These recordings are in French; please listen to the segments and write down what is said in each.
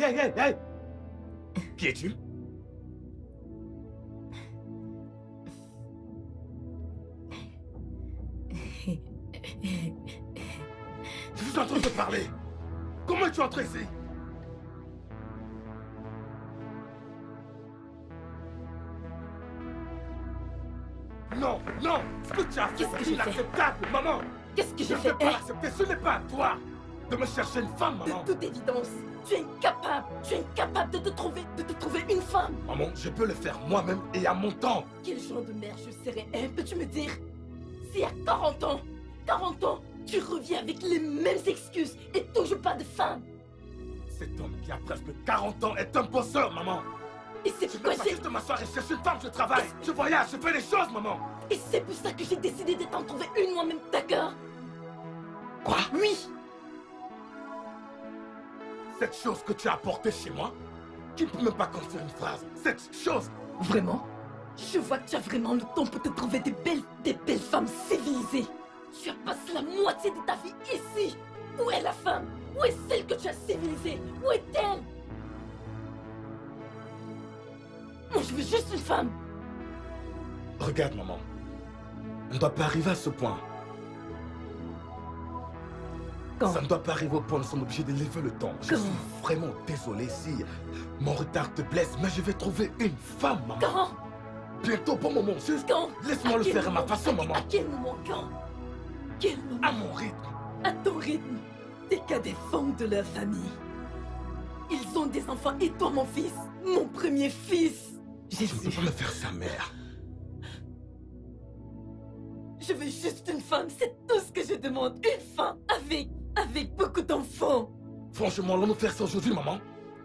Hey! Qui es-tu? Je vous entends te parler. Comment es-tu entré ici? Non! Ce que tu as fait, c'est inacceptable, maman! Qu'est-ce que j'ai Je ne fait, peux pas l'accepter, ce n'est pas à toi de me chercher une femme, maman! De toute évidence, tu es incapable de te trouver une femme! Maman, je peux le faire moi-même et à mon temps! Quel genre de mère je serais, hein? Peux-tu me dire? Si à 40 ans, tu reviens avec les mêmes excuses et toujours pas de femme! Cet homme qui a presque 40 ans est un bosseur, maman! Et c'est Je ne pourquoi peux pas juste m'asseoir et chercher une femme, je travaille! Je voyage, je fais des choses, maman! Et c'est pour ça que j'ai décidé de t'en trouver une moi-même, d'accord? Quoi? Oui! Cette chose que tu as apportée chez moi, qui ne peut même pas construire une phrase, cette chose! Vraiment? Je vois que tu as vraiment le temps pour te trouver des belles femmes civilisées. Tu as passé la moitié de ta vie ici. Où est la femme? Où est celle que tu as civilisée? Où est-elle? Moi, je veux juste une femme. Regarde, maman. On ne doit pas arriver à ce point. Quand? Ça ne doit pas arriver au point où nous sommes obligés de lever le temps. Je Quand? suis vraiment désolé si mon retard te blesse, mais je vais trouver une femme, maman. Quand? Bientôt, bon moment, juste Quand? laisse-moi le faire à ma façon, maman. À quel moment? Quand? Quel moment? À mon rythme. À ton rythme. T'es qu'à des femmes de leur famille. Ils ont des enfants et toi, mon fils, mon premier fils. Je ne peux pas me faire ça, mère. Je veux juste une femme, c'est tout ce que je demande. Une femme avec beaucoup d'enfants. Franchement, allons-nous faire ça aujourd'hui, maman?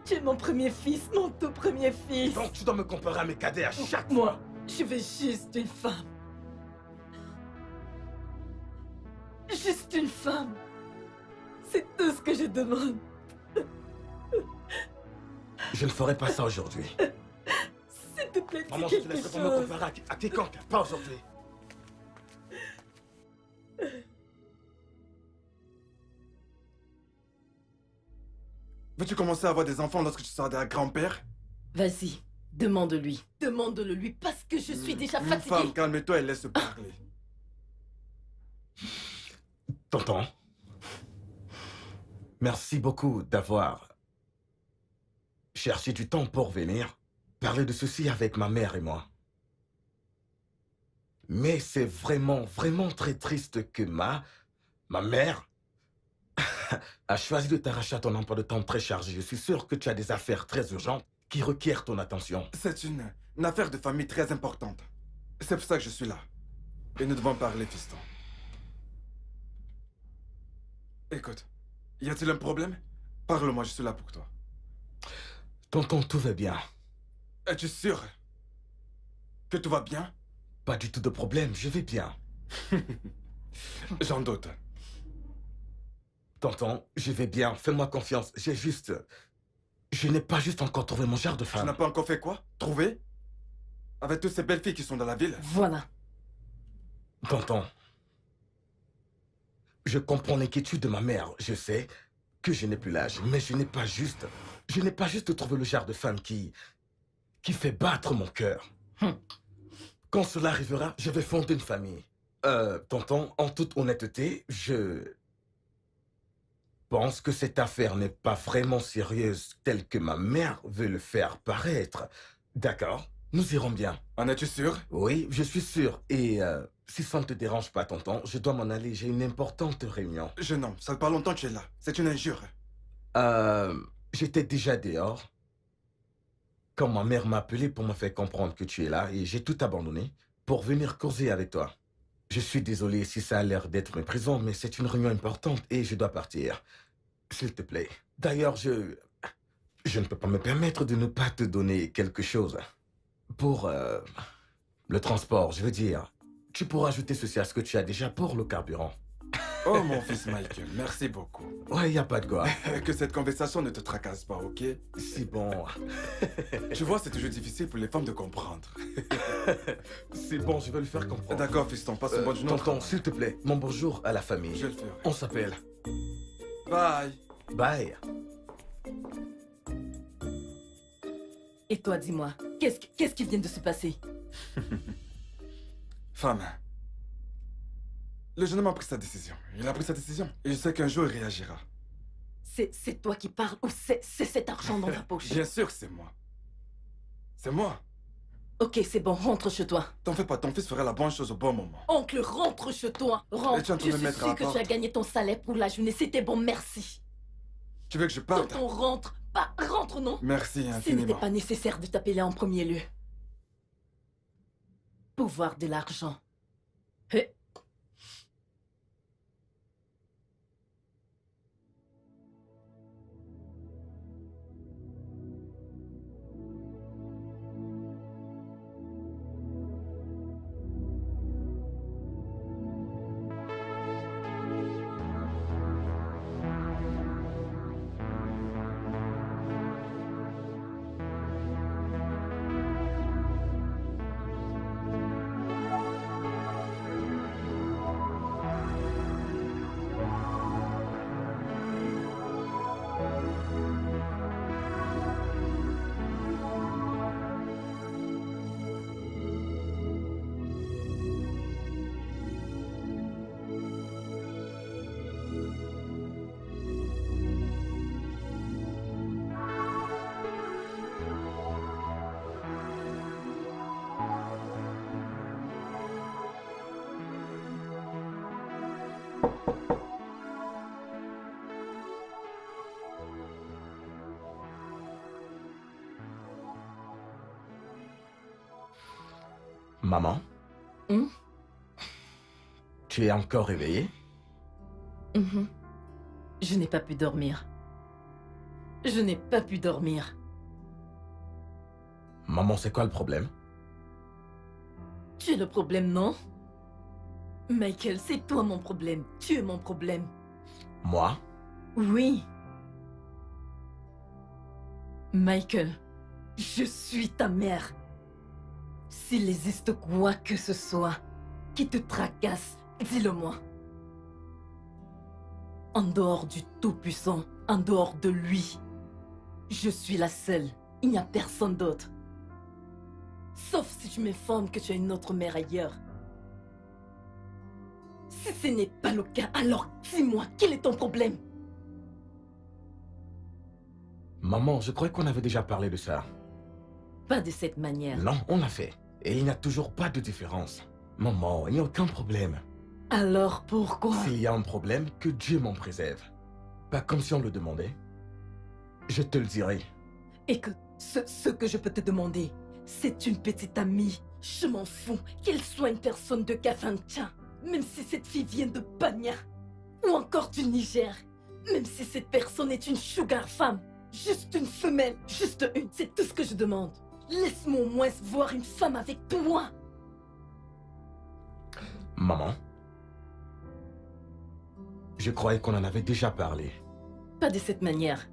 Tu es mon premier fils, mon tout premier fils. Donc tu dois me comparer à mes cadets à chaque Moi, fois. je veux juste une femme. Juste une femme. C'est tout ce que je demande. Je ne ferai pas ça aujourd'hui. S'il te plaît, dis Maman, je te quelque laisserai pas me chose. comparer à quiconque, pas aujourd'hui. Veux-tu commencer à avoir des enfants lorsque tu seras un grand-père? Vas-y, demande-lui. Demande-le-lui parce que je suis déjà Une fatiguée. femme, calme-toi et laisse parler. Tonton, merci beaucoup d'avoir cherché du temps pour venir parler de ceci avec ma mère et moi. Mais c'est vraiment très triste que ma mère a choisi de t'arracher à ton emploi de temps très chargé. Je suis sûr que tu as des affaires très urgentes qui requièrent ton attention. C'est une affaire de famille très importante. C'est pour ça que je suis là. Et nous devons parler, fiston. Écoute, y a-t-il un problème? Parle-moi, je suis là pour toi. Tonton, tout va bien. Es-tu sûr que tout va bien? Pas du tout de problème, je vais bien. J'en doute. Tonton, je vais bien, fais-moi confiance. Je n'ai pas juste encore trouvé mon genre de Tu femme. n'as pas encore fait quoi? Trouvé? Avec toutes ces belles filles qui sont dans la ville? Voilà. Tonton, je comprends l'inquiétude de ma mère. Je sais que je n'ai plus l'âge, mais je n'ai pas juste trouvé le genre de femme qui fait battre mon cœur. Quand cela arrivera, je vais fonder une famille. Tonton, en toute honnêteté, je pense que cette affaire n'est pas vraiment sérieuse telle que ma mère veut le faire paraître. D'accord, nous irons bien. En es-tu sûr? Oui, je suis sûr. Et si ça ne te dérange pas, tonton, je dois m'en aller. J'ai une importante réunion. Jeune homme, ça fait pas longtemps que tu es là. C'est une injure. J'étais déjà dehors quand ma mère m'a appelé pour me faire comprendre que tu es là et j'ai tout abandonné pour venir causer avec toi. Je suis désolé si ça a l'air d'être une prison, mais c'est une réunion importante et je dois partir. S'il te plaît. D'ailleurs, je ne peux pas me permettre de ne pas te donner quelque chose. Pour le transport, je veux dire, tu pourras ajouter ceci à ce que tu as déjà pour le carburant. Oh mon fils Michael, merci beaucoup. Ouais, y a pas de quoi. Que cette conversation ne te tracasse pas, ok? C'est bon. Tu vois, c'est toujours difficile pour les femmes de comprendre. C'est bon, je vais le faire comprendre. D'accord, fiston, passe une bonne journée. au Tonton, travail. s'il te plaît, mon bonjour à la famille. Je le ferai. On s'appelle. Bye. Bye. Et toi, dis-moi, qu'est-ce qui vient de se passer? Femme, le jeune homme a pris sa décision. Il a pris sa décision. Et je sais qu'un jour, il réagira. C'est toi qui parles ou c'est cet argent dans ta poche? Bien sûr que c'est moi. C'est moi. Ok, c'est bon, rentre chez toi. T'en fais pas, ton fils fera la bonne chose au bon moment. Oncle, rentre chez toi. Rentre. Et tu es en train Je de suis mettre à sûre que la tu as porte. gagné ton salaire pour la journée. C'était bon, merci. Tu veux que je parte? Quand on rentre, pas rentre, non? Merci Ce n'était infiniment. pas nécessaire de t'appeler en premier lieu. Pouvoir de l'argent. Hé. Maman, Hum? tu es encore réveillée? Mhm. Je n'ai pas pu dormir. Je n'ai pas pu dormir. Maman, c'est quoi le problème? Tu es le problème, non? Michael, c'est toi mon problème. Tu es mon problème. Moi? Oui. Michael, je suis ta mère. S'il existe quoi que ce soit qui te tracasse, dis-le-moi. En dehors du Tout-Puissant, en dehors de lui, je suis la seule. Il n'y a personne d'autre. Sauf si tu m'informes que tu as une autre mère ailleurs. Si ce n'est pas le cas, alors dis-moi, quel est ton problème? Maman, je croyais qu'on avait déjà parlé de ça. Pas de cette manière. Non, on l'a fait. Et il n'y a toujours pas de différence. Maman, il n'y a aucun problème. Alors pourquoi? S'il y a un problème, que Dieu m'en préserve. Pas comme si on me le demandait. Je te le dirai. Écoute, ce que je peux te demander, c'est une petite amie. Je m'en fous qu'elle soit une personne de Kafancha, même si cette fille vient de Banya, ou encore du Niger, même si cette personne est une sugar femme, juste une femelle, juste une, c'est tout ce que je demande. Laisse-moi au moins voir une femme avec toi. Maman, je croyais qu'on en avait déjà parlé. Pas de cette manière.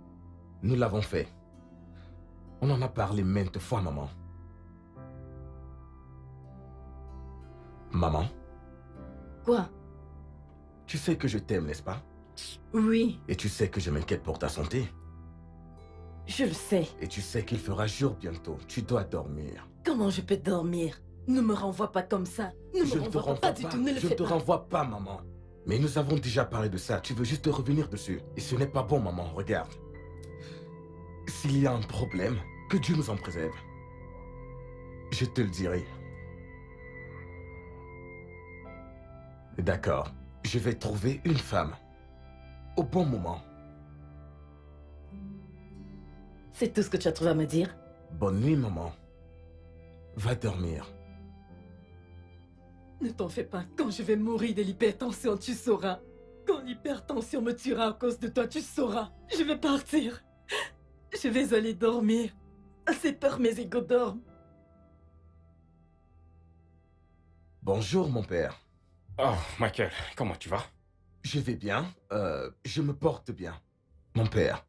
Nous l'avons fait. On en a parlé maintes fois, maman. Maman, Quoi? tu sais que je t'aime, n'est-ce pas? Oui, Et tu sais que je m'inquiète pour ta santé. je le sais. Et tu sais qu'il fera jour bientôt. Tu dois dormir. Comment je peux dormir? Ne me renvoie pas comme ça. Ne Je me ne te renvoie pas du tout, ne le Je ne fais te pas. renvoie pas, maman. Mais nous avons déjà parlé de ça. Tu veux juste revenir dessus. Et ce n'est pas bon, maman. Regarde. S'il y a un problème, que Dieu nous en préserve. Je te le dirai. D'accord. Je vais trouver une femme. Au bon moment. C'est tout ce que tu as trouvé à me dire? Bonne nuit, maman. Va dormir. Ne t'en fais pas, quand je vais mourir de l'hypertension, tu sauras. Quand l'hypertension me tuera à cause de toi, tu sauras. Je vais partir. Je vais aller dormir. C'est peur mes égaux dorment. Bonjour, mon père. Oh, Michael, comment tu vas? Je vais bien. Je me porte bien. Mon père.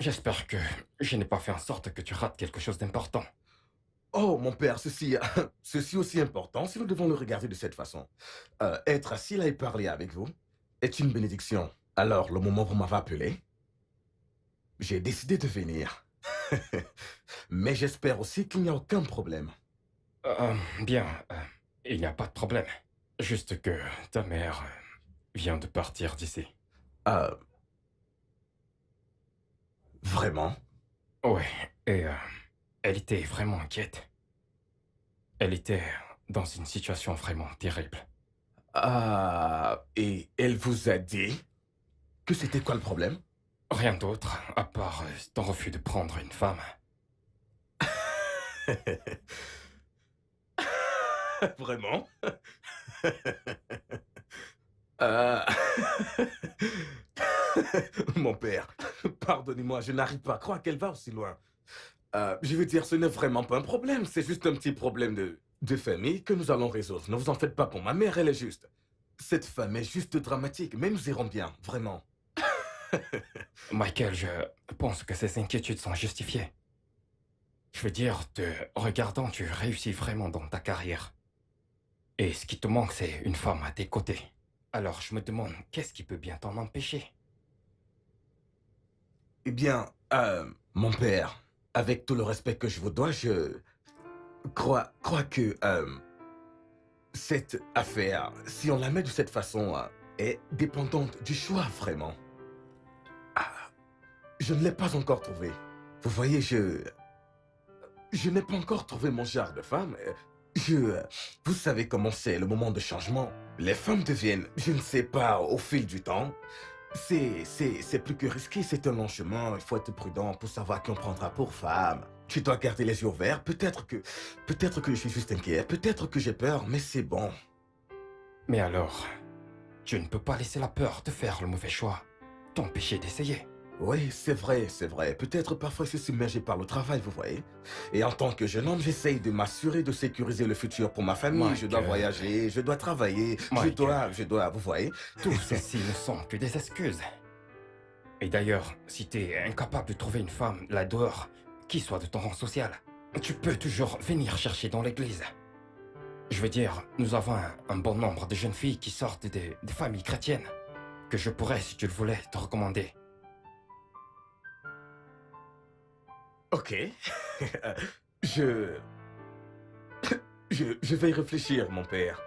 J'espère que je n'ai pas fait en sorte que tu rates quelque chose d'important. Oh, mon père, ceci aussi important si nous devons le regarder de cette façon. Être assis là et parler avec vous est une bénédiction. Alors, le moment où vous m'avez appelé, j'ai décidé de venir. Mais j'espère aussi qu'il n'y a aucun problème. Bien, il n'y a pas de problème. Juste que ta mère vient de partir d'ici. Ah, vraiment? Ouais, et elle était vraiment inquiète. Elle était dans une situation vraiment terrible. Ah, et elle vous a dit que c'était quoi le problème? Rien d'autre, à part ton refus de prendre une femme. Vraiment? Euh, Mon père, pardonnez-moi, je n'arrive pas à croire qu'elle va aussi loin. Je veux dire, ce n'est vraiment pas un problème, c'est juste un petit problème de famille que nous allons résoudre. Ne vous en faites pas pour ma mère, elle est juste. Cette femme est juste dramatique, mais nous irons bien, vraiment. Michael, je pense que ces inquiétudes sont justifiées. Je veux dire, te regardant, tu réussis vraiment dans ta carrière. Et ce qui te manque, c'est une femme à tes côtés. Alors je me demande, qu'est-ce qui peut bien t'en empêcher? Eh bien, mon père, avec tout le respect que je vous dois, je crois que cette affaire, si on la met de cette façon, est dépendante du choix, vraiment. Ah, je ne l'ai pas encore trouvé. Vous voyez, je n'ai pas encore trouvé mon genre de femme. Vous savez comment c'est, le moment de changement. Les femmes deviennent, je ne sais pas, au fil du temps. C'est plus que risqué, c'est un long chemin. Il faut être prudent pour savoir qui on prendra pour femme. Tu dois garder les yeux ouverts. Peut-être que je suis juste inquiet. Peut-être que j'ai peur, mais c'est bon. Mais alors, tu ne peux pas laisser la peur de faire le mauvais choix t'empêcher d'essayer. Oui, c'est vrai, c'est vrai. Peut-être parfois je suis submergé par le travail, vous voyez. Et en tant que jeune homme, j'essaye de m'assurer de sécuriser le futur pour ma famille. Je dois voyager, je dois travailler, je dois, vous voyez. Tout ceci ne sont que des excuses. Et d'ailleurs, si t'es incapable de trouver une femme là dehors, qui soit de ton rang social, tu peux toujours venir chercher dans l'église. Je veux dire, nous avons un bon nombre de jeunes filles qui sortent des familles chrétiennes, que je pourrais, si tu le voulais, te recommander. Ok. je vais y réfléchir, mon père.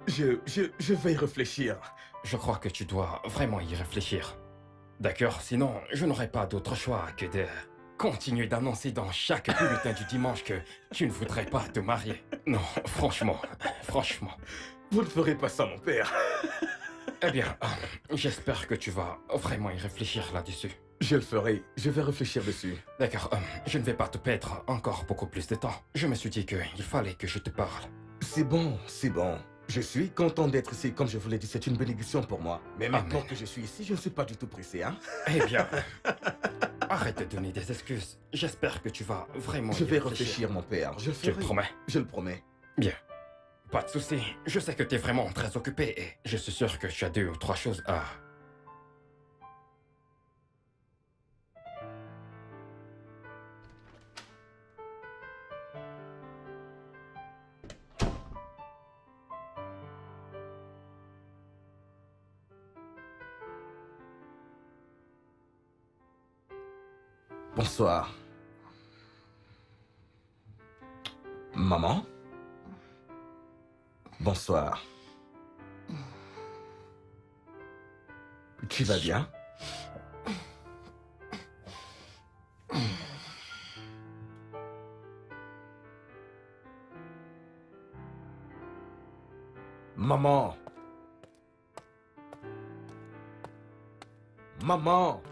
Je vais y réfléchir. Je crois que tu dois vraiment y réfléchir. D'accord, sinon, je n'aurai pas d'autre choix que de continuer d'annoncer dans chaque bulletin du dimanche que tu ne voudrais pas te marier. Non, franchement. Vous ne ferez pas ça, mon père. Eh bien, j'espère que tu vas vraiment y réfléchir là-dessus. Je le ferai. Je vais réfléchir dessus. D'accord, je ne vais pas te perdre encore beaucoup plus de temps. Je me suis dit qu'il fallait que je te parle. C'est bon, c'est bon. Je suis content d'être ici. Comme je vous l'ai dit, c'est une bénédiction pour moi. Mais maintenant que je suis ici, je ne suis pas du tout pressé, hein. Eh bien, arrête de donner des excuses. J'espère que tu vas vraiment Je y vais réfléchir, mon père. Je le ferai. Tu le promets? Je le promets. Bien. Pas de souci. Je sais que tu es vraiment très occupé et je suis sûr que tu as 2 ou 3 choses à... Bonsoir. Maman? Bonsoir. Tu vas bien? Maman! Maman!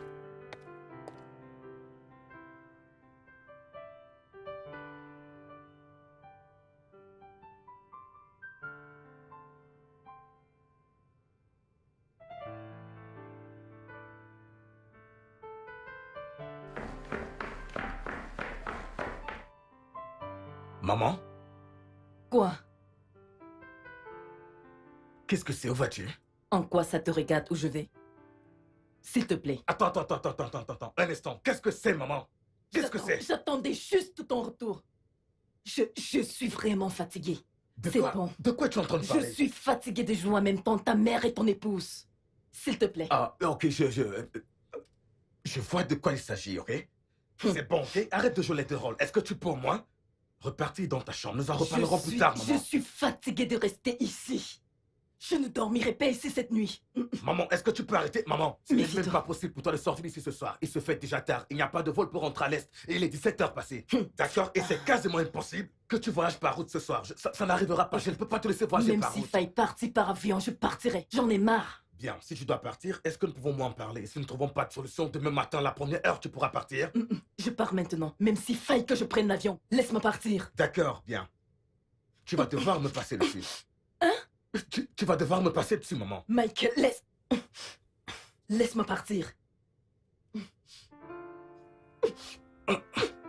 Maman? Quoi? Qu'est-ce que c'est? Où vas-tu? En quoi ça te regarde où je vais? S'il te plaît. Attends. Un instant. Qu'est-ce que c'est, maman? Qu'est-ce que c'est? J'attendais juste ton retour. Je suis vraiment fatiguée. C'est bon. De quoi tu es en train de parler? Je suis fatiguée de jouer en même temps ta mère et ton épouse. S'il te plaît. Ah, ok, je vois de quoi il s'agit, ok? C'est bon, ok? Arrête de jouer les deux rôles. Est-ce que tu peux au moins repartir dans ta chambre? Nous en reparlerons plus tard, Je maman. suis fatiguée de rester ici. Je ne dormirai pas ici cette nuit. Maman, est-ce que tu peux arrêter? Maman, ce Mais n'est même dis-toi. pas possible pour toi de sortir d'ici ce soir. Il se fait déjà tard. Il n'y a pas de vol pour rentrer à l'Est. Et il est 17h passé. D'accord? Et c'est quasiment impossible que tu voyages par route ce soir. Ça n'arrivera pas. Je ne peux pas te laisser voyager Même par s'il route. faille partir par avion, je partirai. J'en ai marre. Bien, si tu dois partir, est-ce que nous pouvons moins en parler? Si nous ne trouvons pas de solution, demain matin, à la première heure, tu pourras partir? Je pars maintenant. Même s'il faille que je prenne l'avion, laisse-moi partir. D'accord, bien. Tu vas devoir me passer dessus. Hein? Tu vas devoir me passer dessus, maman. Michael, laisse-moi partir.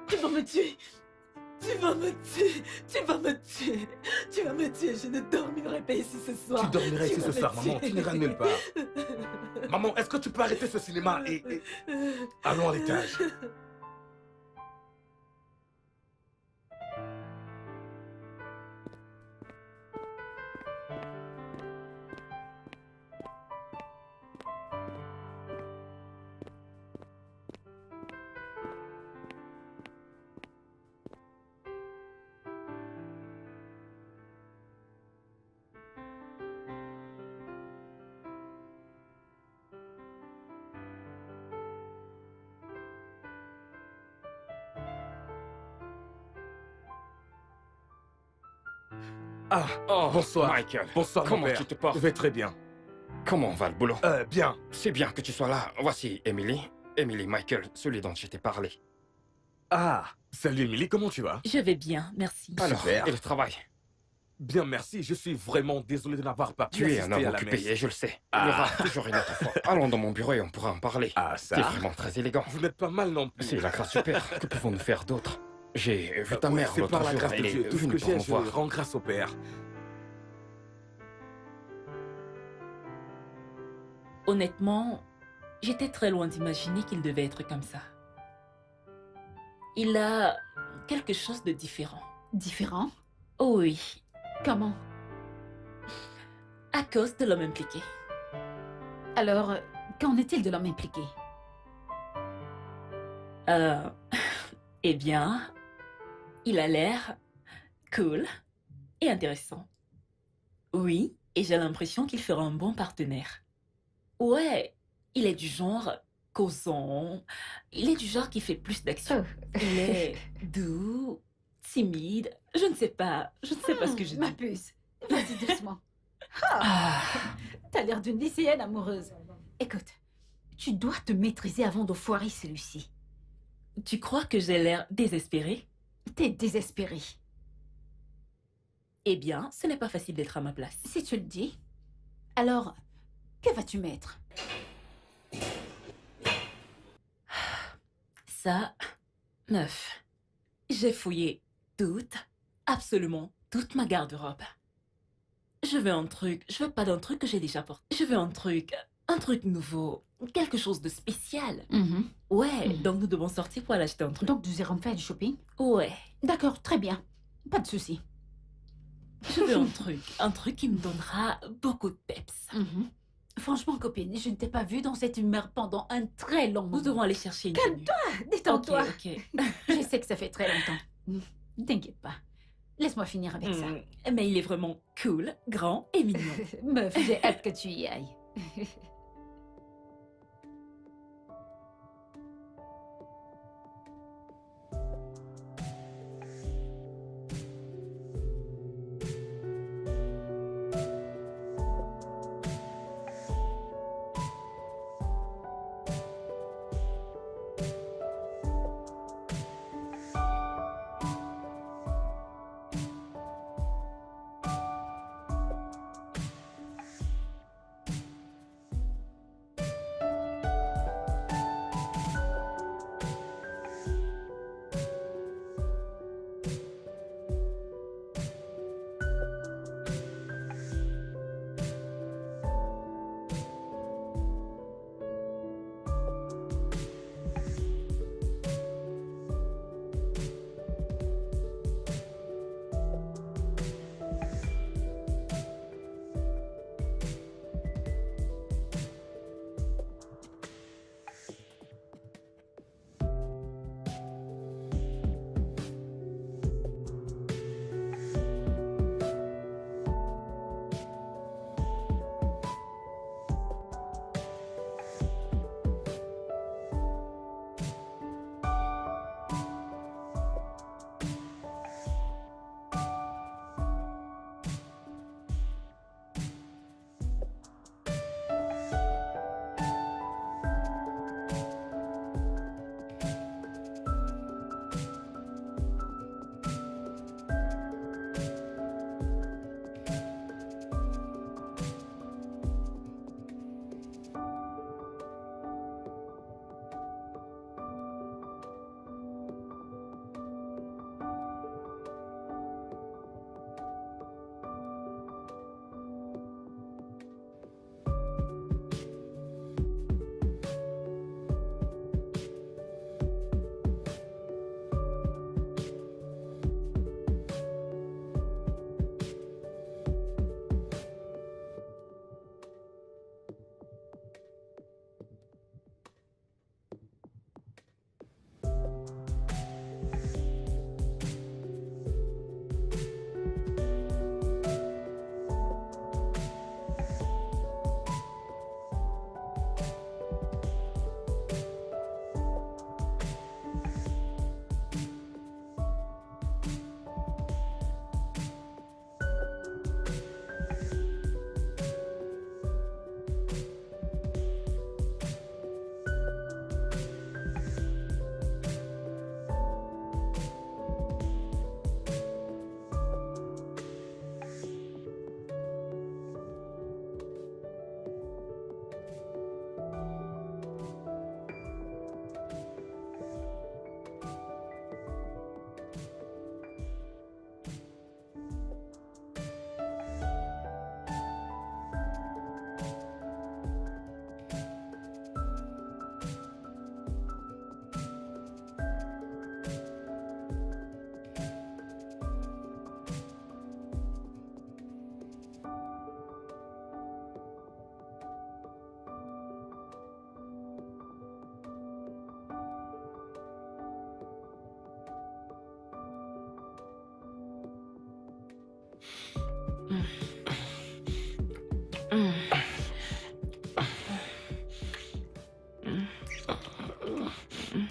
Tu vas me tuer. Tu vas me tuer. Tu vas me tuer. Tu vas me tuer. Je ne dormirai pas ici ce soir. Tu dormiras ici vas ce me soir, maman. tuer. Tu n'iras nulle part. Maman, est-ce que tu peux arrêter ce cinéma et allons à l'étage? Ah, Oh, bonsoir. Michael. Bonsoir, mon Comment père. tu te portes? Je vais très bien. Comment va le boulot? Bien. C'est bien que tu sois là. Voici Emily. Emily Michael, celui dont je t'ai parlé. Ah, salut Emily, comment tu vas? Je vais bien, merci. Alors, Super. et le travail? Bien, merci. Je suis vraiment désolé de n'avoir pas pu Tu es assister un homme à la occupé messe. et je le sais. Il y aura toujours une autre fois. Allons dans mon bureau et on pourra en parler. Ah, T'es ça. vraiment très élégant. Vous n'êtes pas mal non plus. C'est la grâce du Père. Que pouvons-nous faire d'autre? J'ai vu ta Oui, mère c'est l'autre par la jour. grâce de Elle est Dieu. Tout ce venue que pour j'ai, me je voir. rends grâce au Père. Honnêtement, j'étais très loin d'imaginer qu'il devait être comme ça. Il a quelque chose de différent. Différent? Oh oui, Comment? à cause de l'homme impliqué. Alors, qu'en est-il de l'homme impliqué? Euh, eh bien, il a l'air cool et intéressant. Oui, et j'ai l'impression qu'il fera un bon partenaire. Ouais, il est du genre causant. Il est du genre qui fait plus d'action. Il est doux, timide. Je ne sais pas ce que je Ma dis. puce, vas-y doucement. Ah, T'as l'air d'une lycéenne amoureuse. Écoute, tu dois te maîtriser avant de foirer celui-ci. tu crois que j'ai l'air désespérée? T'es désespéré. Eh bien, ce n'est pas facile d'être à ma place. Si tu le dis. Alors, que vas-tu mettre? Ça, meuf, j'ai fouillé absolument toute ma garde-robe. Je veux un truc, je veux pas d'un truc que j'ai déjà porté. Je veux un truc nouveau, quelque chose de spécial. Ouais, Mhm. donc nous devons sortir pour aller acheter un truc. Donc, nous irons faire du shopping? Ouais, D'accord, très bien. Pas de souci. je veux un truc qui me donnera beaucoup de peps. Franchement, copine, je ne t'ai pas vue dans cette humeur pendant un très long moment. Nous devons aller chercher une Calme-toi, tenue. détends-toi. Ok. Je sais que ça fait très longtemps. T'inquiète pas. Laisse-moi finir avec ça. Mais il est vraiment cool, grand et mignon. Meuf, j'ai hâte que tu y ailles.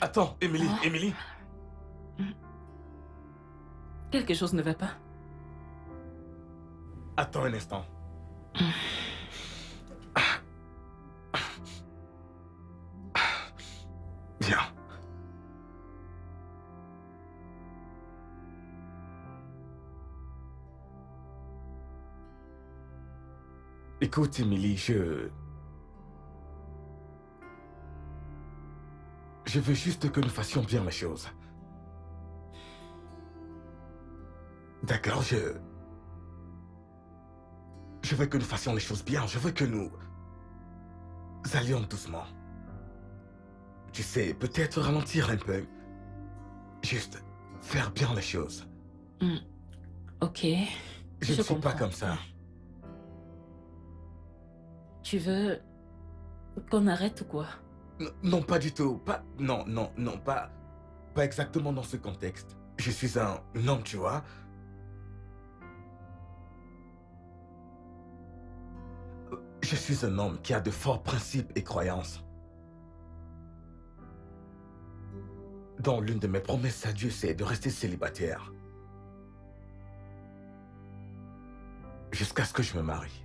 Attends, Émilie, Oh. Émilie. Quelque chose ne va pas. Attends un instant. Viens. Écoute, Émilie, je veux juste que nous fassions bien les choses. D'accord, je veux que nous fassions les choses bien. Je veux que nous allions doucement. Tu sais, peut-être ralentir un peu. Juste faire bien les choses. Ok. Je ne suis pas comprends. comme ça. Tu veux qu'on arrête ou quoi? Non, pas du tout. Pas. Non, non, non, pas. Pas exactement dans ce contexte. Je suis un homme, tu vois. Je suis un homme qui a de forts principes et croyances. Dont l'une de mes promesses à Dieu, c'est de rester célibataire. Jusqu'à ce que je me marie.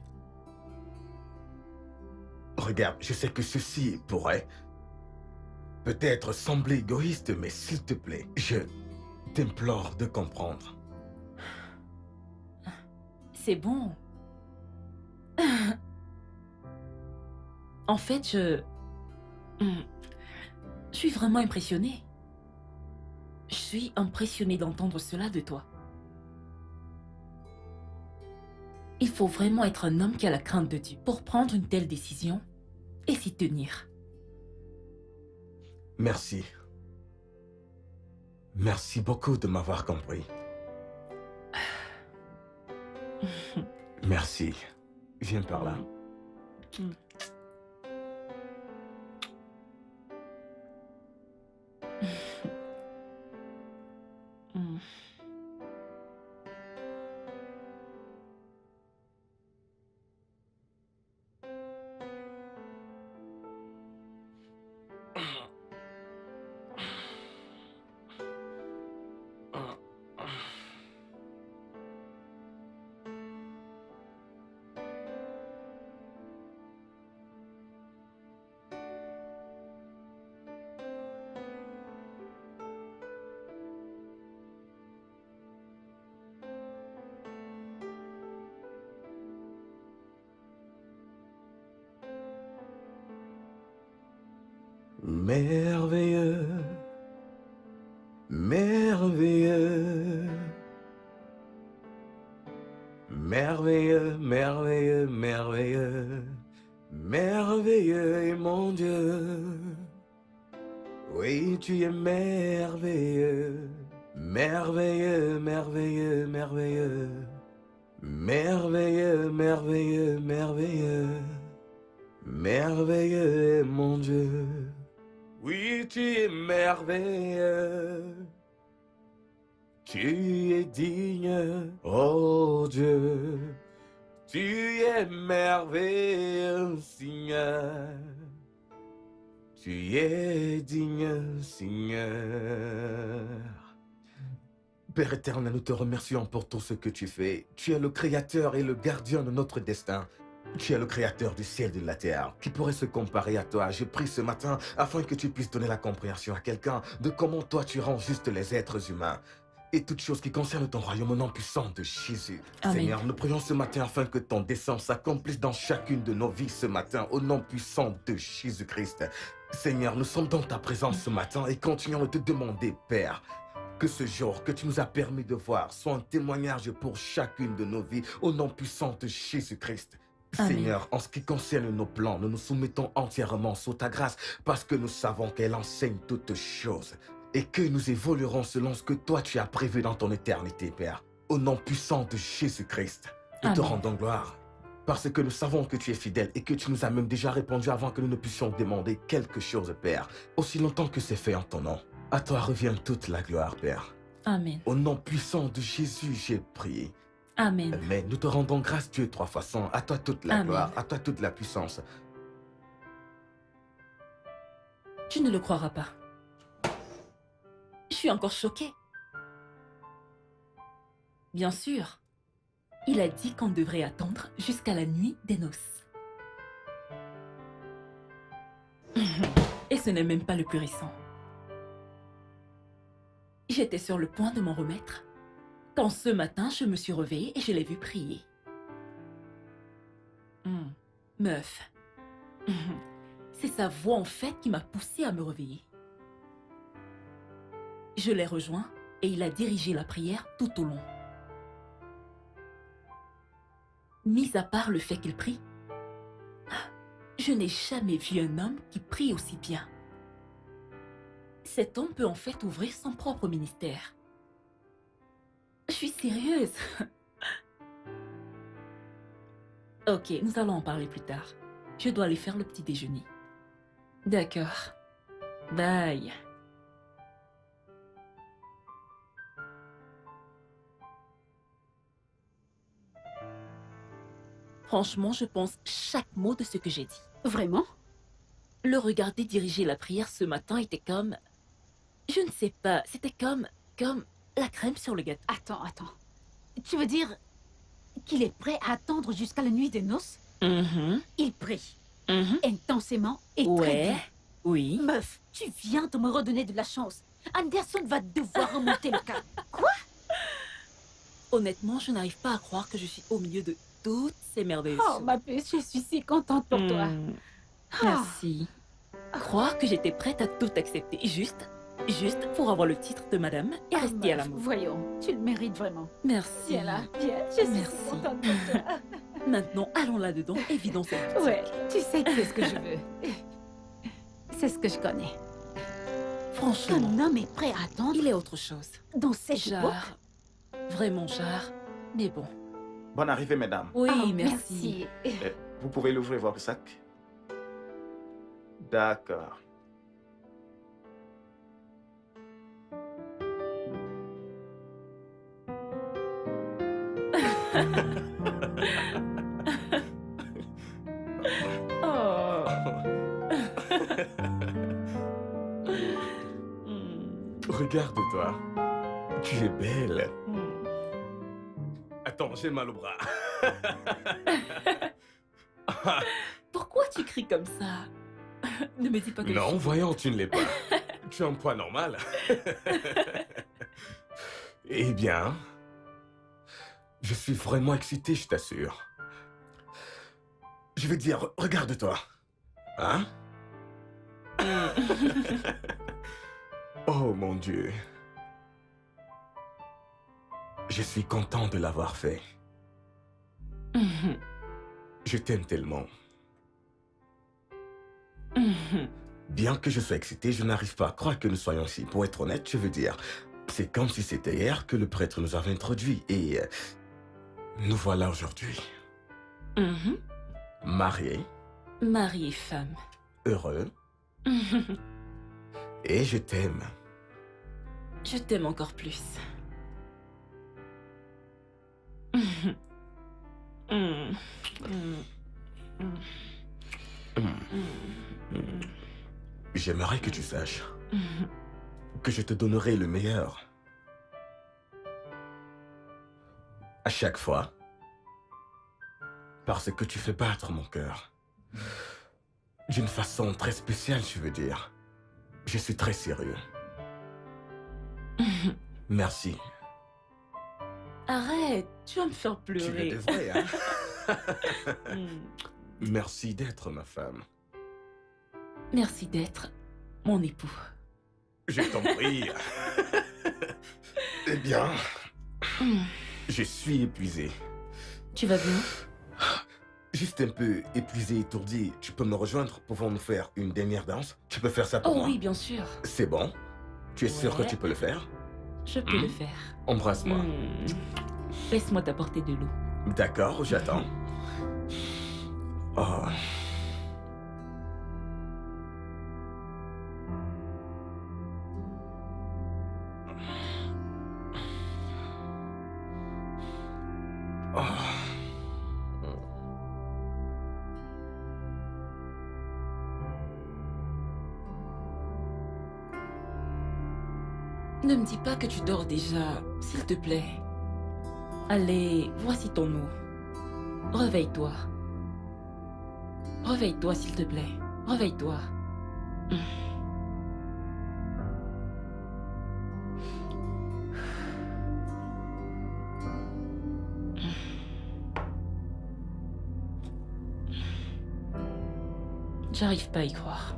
Regarde, je sais que ceci pourrait peut-être sembler égoïste, mais s'il te plaît, je t'implore de comprendre. C'est bon. En fait, je suis vraiment impressionnée. Je suis impressionnée d'entendre cela de toi. Il faut vraiment être un homme qui a la crainte de Dieu pour prendre une telle décision et s'y tenir. Merci. Merci beaucoup de m'avoir compris. Merci. Viens par là. Merveilleux, merveilleux, merveilleux, merveilleux, merveilleux, merveilleux est mon Dieu. Oui, tu es merveilleux, merveilleux, merveilleux, merveilleux, merveilleux, merveilleux, merveilleux, merveilleux est mon Dieu. Oui, tu es merveilleux. Tu es digne, oh Dieu. Tu es merveilleux, Seigneur. Tu es digne, Seigneur. Père éternel, nous te remercions pour tout ce que tu fais. Tu es le créateur et le gardien de notre destin. Tu es le créateur du ciel et de la terre. Qui pourrait se comparer à toi? Je prie ce matin afin que tu puisses donner la compréhension à quelqu'un de comment toi tu rends juste les êtres humains. Et toutes choses qui concernent ton royaume au nom puissant de Jésus. Amen. Seigneur, nous prions ce matin afin que ton dessein s'accomplisse dans chacune de nos vies ce matin au nom puissant de Jésus-Christ. Seigneur, nous sommes dans ta présence ce matin et continuons de te demander, Père, que ce jour que tu nous as permis de voir soit un témoignage pour chacune de nos vies au nom puissant de Jésus-Christ. Amen. Seigneur, en ce qui concerne nos plans, nous nous soumettons entièrement sous ta grâce parce que nous savons qu'elle enseigne toutes choses et que nous évoluerons selon ce que toi tu as prévu dans ton éternité, Père. Au nom puissant de Jésus-Christ, nous te Amen. rendons gloire parce que nous savons que tu es fidèle et que tu nous as même déjà répondu avant que nous ne puissions demander quelque chose, Père, aussi longtemps que c'est fait en ton nom. À toi revient toute la gloire, Père. Amen. Au nom puissant de Jésus, j'ai prié. Amen. Mais nous te rendons grâce, Dieu, 3 fois 100. À toi toute la Amen. gloire, à toi toute la puissance. Tu ne le croiras pas. suis encore choquée. Bien sûr, il a dit qu'on devrait attendre jusqu'à la nuit des noces. Et ce n'est même pas le plus récent. J'étais sur le point de m'en remettre quand ce matin je me suis réveillée et je l'ai vu prier. Meuf. C'est sa voix en fait qui m'a poussée à me réveiller. Je l'ai rejoint et il a dirigé la prière tout au long. Mis à part le fait qu'il prie, je n'ai jamais vu un homme qui prie aussi bien. Cet homme peut en fait ouvrir son propre ministère. Je suis sérieuse. Ok, nous allons en parler plus tard. Je dois aller faire le petit déjeuner. D'accord. Bye. Franchement, je pense chaque mot de ce que j'ai dit. Vraiment? Le regarder diriger la prière ce matin était comme... Je ne sais pas, c'était comme la crème sur le gâteau. Attends. Tu veux dire qu'il est prêt à attendre jusqu'à la nuit des noces? Il prie intensément et très bien. Oui. Meuf, tu viens de me redonner de la chance. Anderson va devoir remonter le cas. Quoi? Honnêtement, je n'arrive pas à croire que je suis au milieu de toutes ces merveilleuses Oh, choses. ma puce, je suis si contente pour toi. Merci. Croire que j'étais prête à tout accepter, juste pour avoir le titre de madame et rester à meuf, l'amour. voyons, tu le mérites vraiment. Merci. Viens là, viens, je suis Merci. si contente pour toi. Maintenant, allons là-dedans et vidons cette boutique. Ouais, tu sais que c'est ce que je veux. C'est ce que je connais. Franchement, Qu'un homme est prêt à attendre il est autre chose. dans cette époque. Jarre. Vraiment jarre. Mais bon. Bonne arrivée, mesdames. Oui, Oh, merci. Vous pouvez l'ouvrir votre sac. D'accord. Oh. Regarde-toi. Tu es belle. Attends, j'ai mal au bras. Pourquoi tu cries comme ça? Ne me dis pas que je Non, suis- voyons, tu ne l'es pas. Tu as un poids normal. Eh bien, je suis vraiment excité, je t'assure. Je veux dire, regarde-toi. Hein? Oh mon Dieu. Je suis content de l'avoir fait. Je t'aime tellement. Bien que je sois excité, je n'arrive pas à croire que nous soyons ici. Pour être honnête, je veux dire, c'est comme si c'était hier que le prêtre nous avait introduits et nous voilà aujourd'hui. Mariés, Mari et femme. heureux et je t'aime. Je t'aime encore plus. J'aimerais que tu saches que je te donnerai le meilleur. À chaque fois. Parce que tu fais battre mon cœur. D'une façon très spéciale, je veux dire. Je suis très sérieux. Merci. Arrête, tu vas me faire Tu le pleurer. devrais, hein? Merci d'être ma femme. Merci d'être mon époux. Je t'en prie. Eh bien, je suis épuisé. Tu vas bien? Juste un peu épuisé, étourdi. Tu peux me rejoindre? Pouvons-nous faire une dernière danse? Tu peux faire ça pour Oh moi? oui, bien sûr. C'est bon? Tu es sûr que Ouais. tu peux le faire? Je peux le faire. Embrasse-moi. Laisse-moi t'apporter de l'eau. D'accord, j'attends. Oh. Ne me dis pas que tu dors déjà, s'il te plaît. Allez, voici ton eau. Réveille-toi. Réveille-toi, s'il te plaît. Réveille-toi. J'arrive pas à y croire.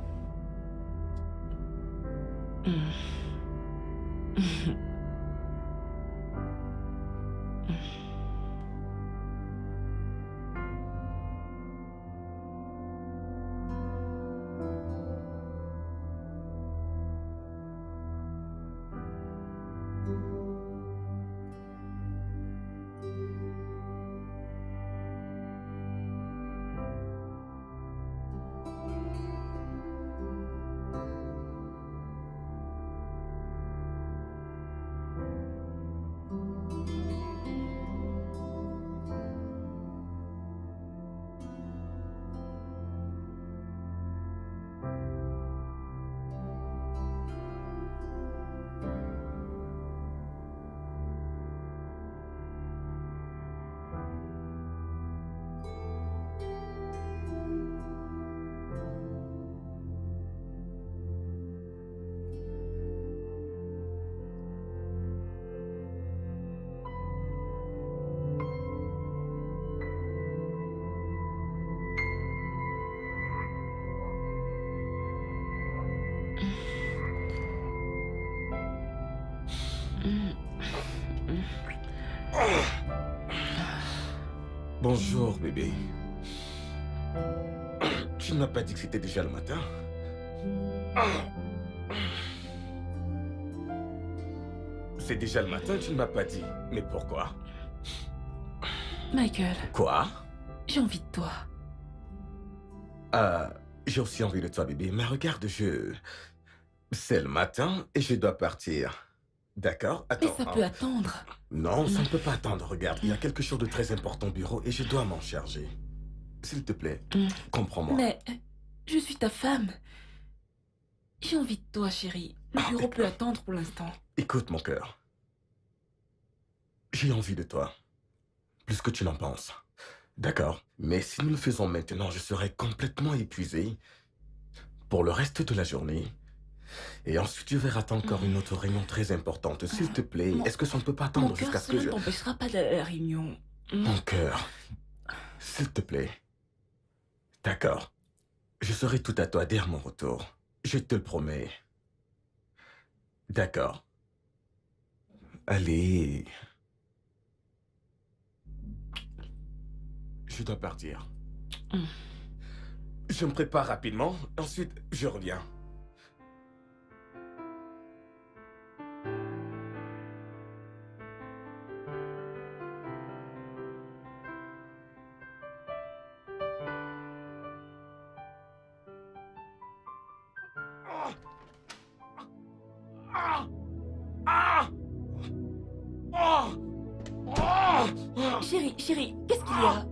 Bonjour, bébé. Tu ne m'as pas dit que c'était déjà le matin? C'est déjà le matin, tu ne m'as pas dit. Mais pourquoi? Michael, Quoi? j'ai envie de toi. J'ai aussi envie de toi, bébé. Mais regarde, c'est le matin et je dois partir. D'accord? Mais Attends. ça peut attendre. Non, ça ne peut pas attendre. Regarde, il y a quelque chose de très important au bureau et je dois m'en charger. S'il te plaît, comprends-moi. Mais je suis ta femme. J'ai envie de toi, chérie. Le bureau peut attendre pour l'instant. Écoute, mon cœur. J'ai envie de toi. Plus que tu n'en penses. D'accord? Mais si nous le faisons maintenant, je serai complètement épuisé pour le reste de la journée. Et ensuite, je vais rater encore une autre réunion très importante. S'il te plaît, est-ce que ça ne peut pas Mon attendre cœur, jusqu'à ce que cela je... ne t'empêchera pas d'aller à la réunion. Mon cœur, s'il te plaît. D'accord. Je serai tout à toi dès mon retour. Je te le promets. D'accord. Allez. Je dois partir. Je me prépare rapidement, ensuite je reviens. Chérie, qu'est-ce qu'il y a?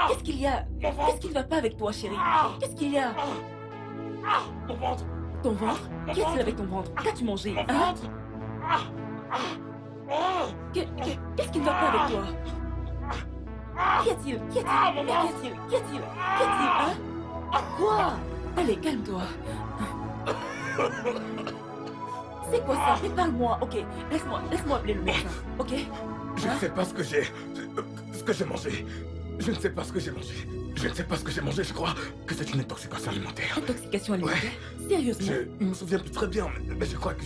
Qu'est-ce qu'il y a? Qu'est-ce qui ne va pas avec toi, chérie? Qu'est-ce qu'il y a? Mon ventre. Ton ventre? Qu'est-ce qu'il avec ton ventre? Qu'as-tu mangé? Mon Hein? ventre. Qu'est-ce qui ne va pas avec toi? Qu'y a-t-il? Qu'y a-t-il? Mais qu'y a-t-il? Qu'y a-t-il? Qu'y a-t-il? Hein? Quoi? Allez, calme-toi. C'est quoi ça? Mais parle-moi, ok? Laisse-moi appeler le médecin, ok? Je ne sais pas ce que j'ai mangé. Je ne sais pas ce que j'ai mangé. Je ne sais pas ce que j'ai mangé. Je crois que c'est une intoxication alimentaire. Intoxication alimentaire? Sérieusement? Je ne me souviens plus très bien, mais je crois que...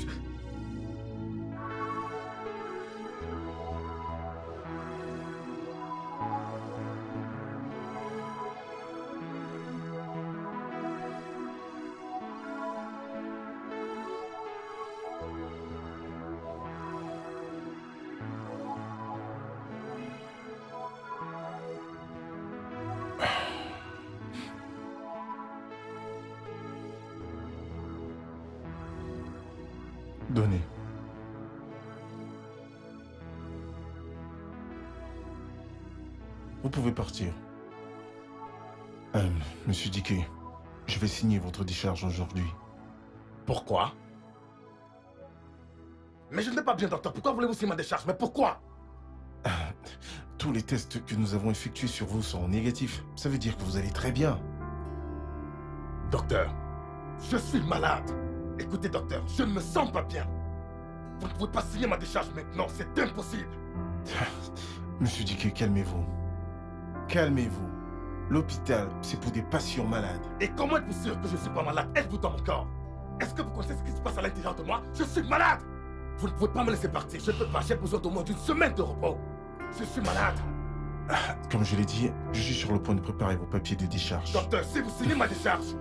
Donnez. Vous pouvez partir. Monsieur Dickey, je vais signer votre décharge aujourd'hui. Pourquoi? Mais je ne vais pas bien, docteur. Pourquoi voulez-vous signer ma décharge? Mais pourquoi? Tous les tests que nous avons effectués sur vous sont négatifs. Ça veut dire que vous allez très bien. Docteur, je suis malade. Écoutez, docteur, je ne me sens pas bien. Vous ne pouvez pas signer ma décharge maintenant, c'est impossible. Monsieur Dickey, calmez-vous. Calmez-vous. L'hôpital, c'est pour des patients malades. Et comment êtes-vous sûr que je ne suis pas malade? Êtes-vous dans mon corps? Est-ce que vous connaissez ce qui se passe à l'intérieur de moi? Je suis malade. Vous ne pouvez pas me laisser partir. Je ne peux pas. J'ai besoin d'au moins d'une semaine de repos. Je suis malade. Comme je l'ai dit, je suis sur le point de préparer vos papiers de décharge. Docteur, si vous signez ma décharge...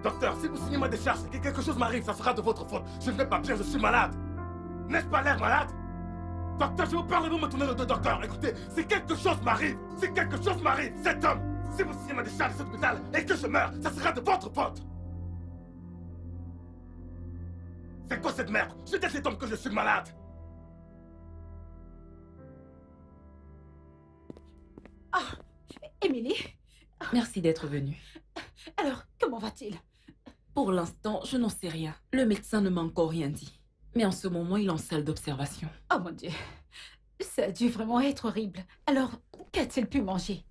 Docteur, si vous signez ma décharge et que quelque chose m'arrive, ça sera de votre faute. Je ne vais pas bien, je suis malade. N'est-ce pas l'air malade? Docteur, je vous parle, vous me tournez le dos, docteur. Écoutez, si quelque chose m'arrive, cet homme, si vous signez ma décharge de cet hôpital et que je meurs, ça sera de votre faute. C'est quoi cette merde? Je dis à cet homme que je suis malade. Ah, Émilie, Merci d'être venue. alors, comment va-t-il? Pour l'instant, je n'en sais rien. Le médecin ne m'a encore rien dit. Mais en ce moment, il est en salle d'observation. Oh mon Dieu, ça a dû vraiment être horrible. Alors, qu'a-t-il pu manger?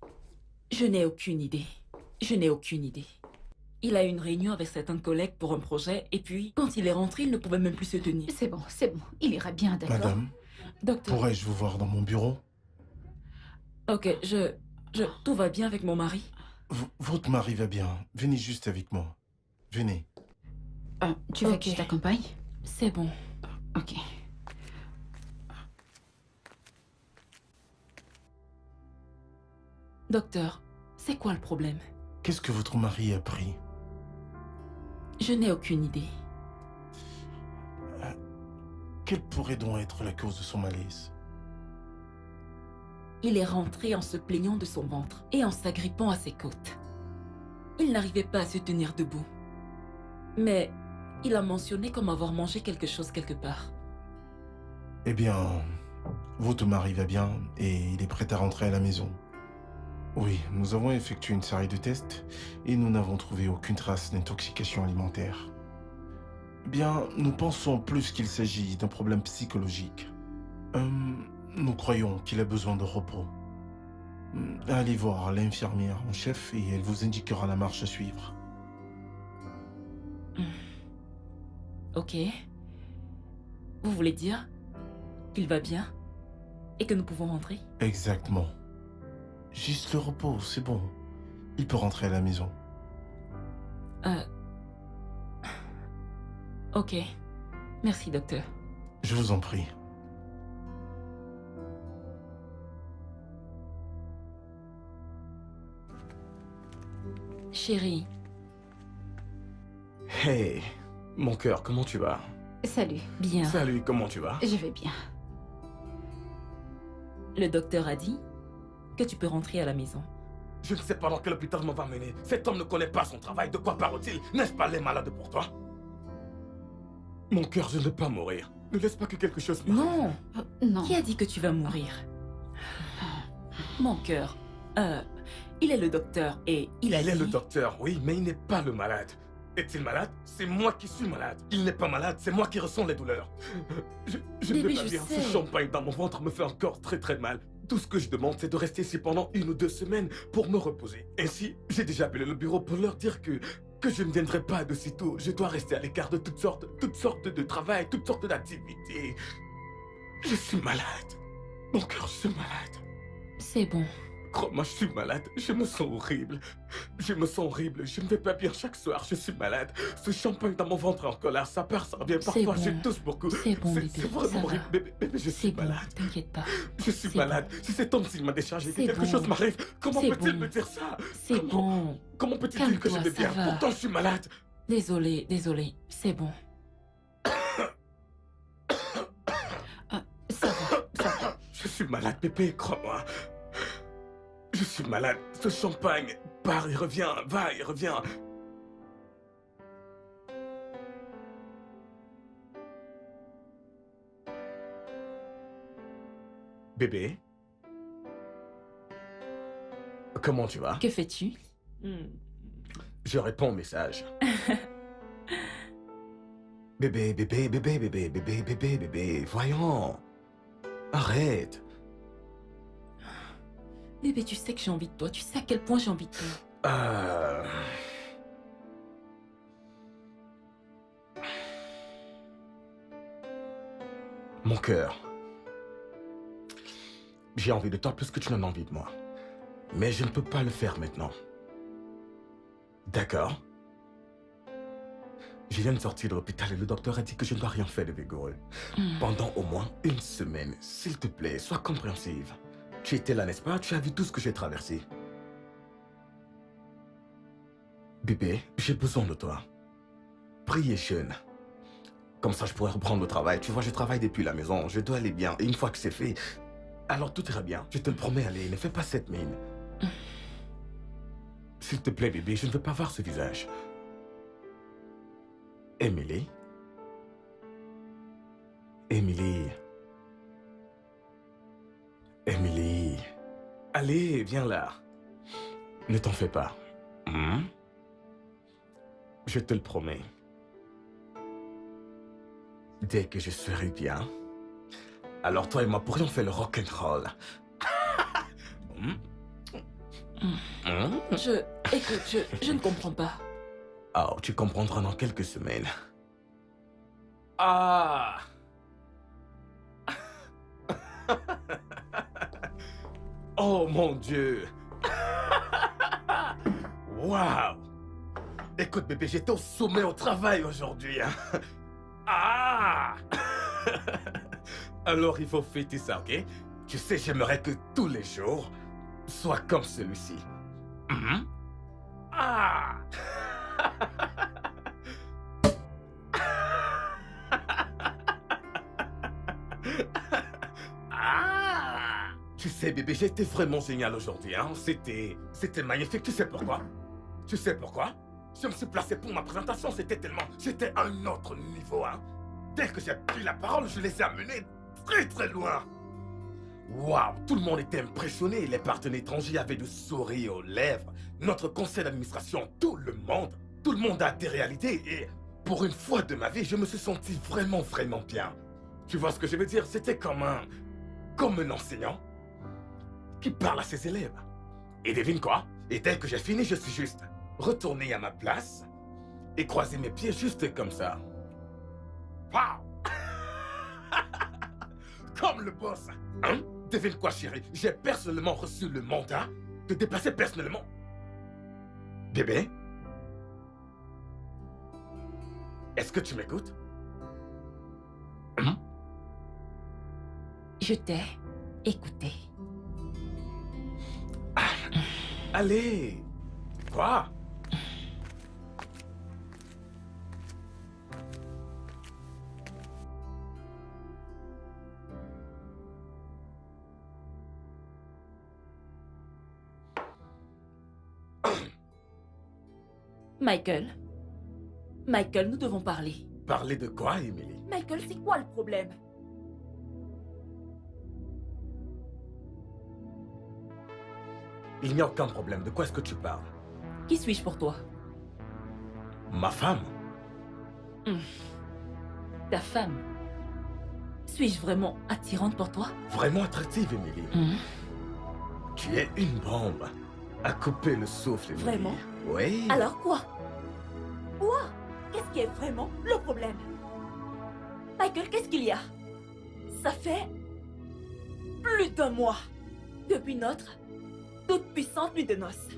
Je n'ai aucune idée. Je n'ai aucune idée. Il a eu une réunion avec certains collègues pour un projet, et puis, quand il est rentré, il ne pouvait même plus se tenir. C'est bon, il ira bien, d'accord? Madame, Docteur, pourrais-je vous voir dans mon bureau? ok, tout va bien avec mon mari? Votre mari va bien. Venez juste avec moi. Venez. Tu veux Ok. que je t'accompagne? C'est bon. Ok. Docteur, c'est quoi le problème? Qu'est-ce que votre mari a pris? Je n'ai aucune idée. Quelle pourrait donc être la cause de son malaise? Il est rentré en se plaignant de son ventre et en s'agrippant à ses côtes. Il n'arrivait pas à se tenir debout. Mais il a mentionné comme avoir mangé quelque chose quelque part. Eh bien, votre mari va bien et il est prêt à rentrer à la maison. Oui, nous avons effectué une série de tests et nous n'avons trouvé aucune trace d'intoxication alimentaire. Bien, nous pensons plus qu'il s'agit d'un problème psychologique. Nous croyons qu'il a besoin de repos. Allez voir l'infirmière en chef et elle vous indiquera la marche à suivre. Ok. Vous voulez dire qu'il va bien et que nous pouvons rentrer? Exactement. Juste le repos, c'est bon. Il peut rentrer à la maison. Ok. Merci, docteur. Je vous en prie. Chérie, Hey, mon cœur, comment tu vas? Salut, bien. Salut, comment tu vas? je vais bien. Le docteur a dit que tu peux rentrer à la maison. Je ne sais pas dans quel hôpital m'en va mener. Cet homme ne connaît pas son travail. De quoi parle-t-il? N'est-ce pas les malades pour toi? Mon cœur, je ne veux pas mourir. Ne laisse pas que quelque chose m'arrive. Non! Non. Qui a dit que tu vas mourir? Mon cœur, il est le docteur et il a Il est dit... le docteur, oui, mais il n'est pas le malade. Est-il malade? C'est moi qui suis malade. Il n'est pas malade, c'est moi qui ressens les douleurs. Je ne Bébé, vais pas je bien. sais. Ce champagne dans mon ventre me fait encore très très mal. Tout ce que je demande, c'est de rester ici pendant 1 ou 2 semaines pour me reposer. Ainsi, j'ai déjà appelé le bureau pour leur dire que je ne viendrai pas de sitôt. Je dois rester à l'écart de toutes sortes de travail, toutes sortes d'activités. Je suis malade. Mon cœur, je suis malade. C'est bon. Crois-moi, je suis malade. Je me sens horrible. Je me sens horrible. Je ne vais pas bien chaque soir. Je suis malade. Ce champagne dans mon ventre est en colère. Ça part, ça revient. Parfois, bon. je tousse beaucoup. C'est bon, bébé, C'est vraiment ça horrible. va. Bébé, je C'est suis bon, malade. t'inquiète pas. Je suis C'est malade. bon. Si cet homme s'il m'a déchargé, que C'est quelque bon. chose m'arrive, comment C'est peut-il bon. me dire ça? C'est bon. Comment peut-il dire que je Calme-toi, vais bien? ça va. Pourtant, je suis malade. Désolé. C'est bon. Ça va. Je suis malade, bébé, crois-moi. Je suis malade. Ce champagne part et revient, va et revient. Bébé? Comment tu vas? Que fais-tu? Je réponds au message. Bébé, bébé, bébé, bébé, bébé, bébé, bébé, voyons. Arrête. Bébé, tu sais que j'ai envie de toi. Tu sais à quel point j'ai envie de toi. Mon cœur. J'ai envie de toi plus que tu n'en as envie de moi. Mais je ne peux pas le faire maintenant. D'accord? Je viens de sortir de l'hôpital et le docteur a dit que je ne dois rien faire de vigoureux. Pendant au moins 1 semaine, s'il te plaît, sois compréhensive. Tu étais là, n'est-ce pas? Tu as vu tout ce que j'ai traversé. Bébé, j'ai besoin de toi. Prie et jeûne. Comme ça, je pourrais reprendre le travail. Tu vois, je travaille depuis la maison. Je dois aller bien. Et une fois que c'est fait, alors tout ira bien. Je te le promets, allez, ne fais pas cette mine. S'il te plaît, bébé, je ne veux pas voir ce visage. Emily? Emily? Emily? Allez, viens là. Ne t'en fais pas. Je te le promets. Dès que je serai bien, alors toi et moi pourrions faire le rock'n'roll. Écoute, je ne comprends pas. Oh, tu comprendras dans quelques semaines. Ah! Oh mon Dieu! Waouh! Écoute bébé, j'étais au sommet au travail aujourd'hui. Hein? Ah! Alors il faut fêter ça, ok? Tu sais, j'aimerais que tous les jours soient comme celui-ci. Ah! Ah! Tu sais bébé, j'étais vraiment génial aujourd'hui, hein? C'était magnifique, tu sais pourquoi? Tu sais pourquoi? Je me suis placé pour ma présentation, c'était un autre niveau, hein? Dès que j'ai pris la parole, je les ai amenés très très loin. Waouh, tout le monde était impressionné, les partenaires étrangers avaient des sourires aux lèvres, notre conseil d'administration, tout le monde a des réalités et pour une fois de ma vie, je me suis senti vraiment vraiment bien. Tu vois ce que je veux dire? C'était comme un enseignant qui parle à ses élèves. Et devine quoi? Et dès que j'ai fini, je suis juste retourné à ma place et croisé mes pieds juste comme ça. Waouh! Comme le boss, hein? Devine quoi, chérie? J'ai personnellement reçu le mandat de déplacer personnellement. Bébé? Est-ce que tu m'écoutes? Je t'ai écouté. Allez! Quoi? Michael, nous devons parler. Parler de quoi, Emily? Michael, c'est quoi le problème? Il n'y a aucun problème. De quoi est-ce que tu parles? Qui suis-je pour toi? Ma femme? Ta femme? Suis-je vraiment attirante pour toi? Vraiment attractive, Emily. Tu es une bombe. À couper le souffle, Emily. Vraiment? Oui. Alors quoi? Quoi? Qu'est-ce qui est vraiment le problème? Michael, qu'est-ce qu'il y a? Ça fait plus d'1 mois depuis notre toute puissante nuit de noces.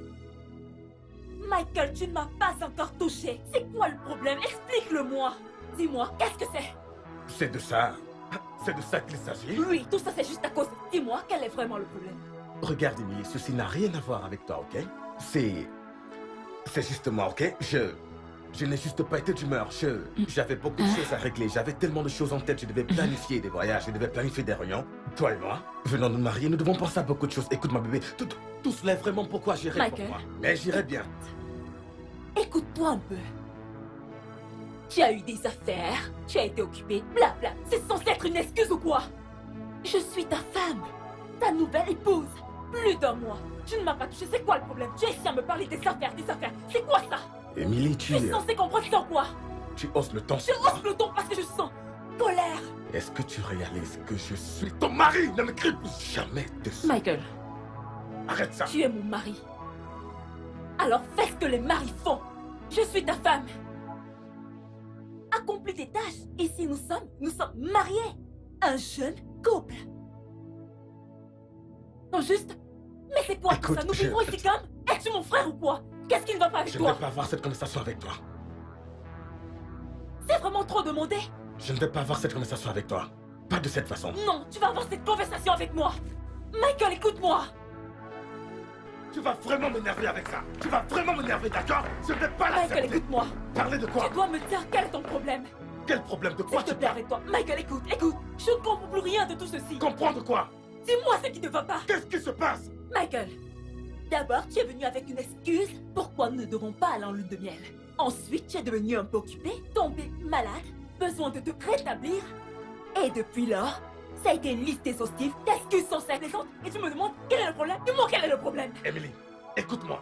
Michael, tu ne m'as pas encore touché. C'est quoi le problème? Explique-le-moi. Dis-moi, qu'est-ce que c'est? C'est de ça qu'il s'agit? Oui, tout ça c'est juste à cause. Dis-moi, quel est vraiment le problème? Regarde, Emily, ceci n'a rien à voir avec toi, ok? C'est justement, ok? Je n'ai juste pas été d'humeur. J'avais beaucoup de choses à régler. J'avais tellement de choses en tête. Je devais planifier des voyages. Je devais planifier des réunions. Toi et moi, venons de nous marier, nous devons penser à beaucoup de choses. Écoute, ma bébé, tout cela est vraiment pourquoi j'irai pour Michael. moi. Mais j'irai bien. Écoute-toi un peu. Tu as eu des affaires, tu as été occupé, blabla. C'est censé être une excuse ou quoi? Je suis ta femme, ta nouvelle épouse. Plus d'1 mois. Tu ne m'as pas touché, c'est quoi le problème? Tu as essayé à me parler des affaires. C'est quoi ça? Emily, Tu es censé comprendre sur quoi? Tu hausses le ton. Je hausse le ton parce que je sens colère. Est-ce que tu réalises que je suis ton mari? Ne me crie plus jamais dessus. Michael, Arrête ça. Tu es mon mari. Alors fais ce que les maris font. Je suis ta femme. Accomplis tes tâches. Ici, nous sommes mariés. Un jeune couple. Non, juste. Mais c'est quoi tout Écoute, ça? Nous je- vivons ici comme? Es-tu mon frère ou quoi? Qu'est-ce qui ne va pas avec Je ne toi? vais pas avoir cette conversation avec toi. C'est vraiment trop demandé. Je ne vais pas avoir cette conversation avec toi. Pas de cette façon. Non, tu vas avoir cette conversation avec moi. Michael, écoute-moi. Tu vas vraiment m'énerver avec ça. Tu vas vraiment m'énerver, d'accord? Je ne vais pas Michael, l'accepter. écoute-moi. Parler de quoi? Tu dois me dire quel est ton problème. Quel problème? De S'il quoi te tu plaît, parles? arrête-toi. Michael, écoute. Je ne comprends plus rien de tout ceci. Comprendre quoi? Dis-moi ce qui ne va pas. Qu'est-ce qui se passe? Michael, d'abord, tu es venu avec une excuse pourquoi nous ne devons pas aller en lune de miel. Ensuite, tu es devenu un peu occupé, tombé malade, besoin de te rétablir. Et depuis lors, ça a été une liste exhaustive d'excuses sans cesse plaisantes. Et tu me demandes quel est le problème? Dis-moi quel est le problème. Emily, écoute-moi.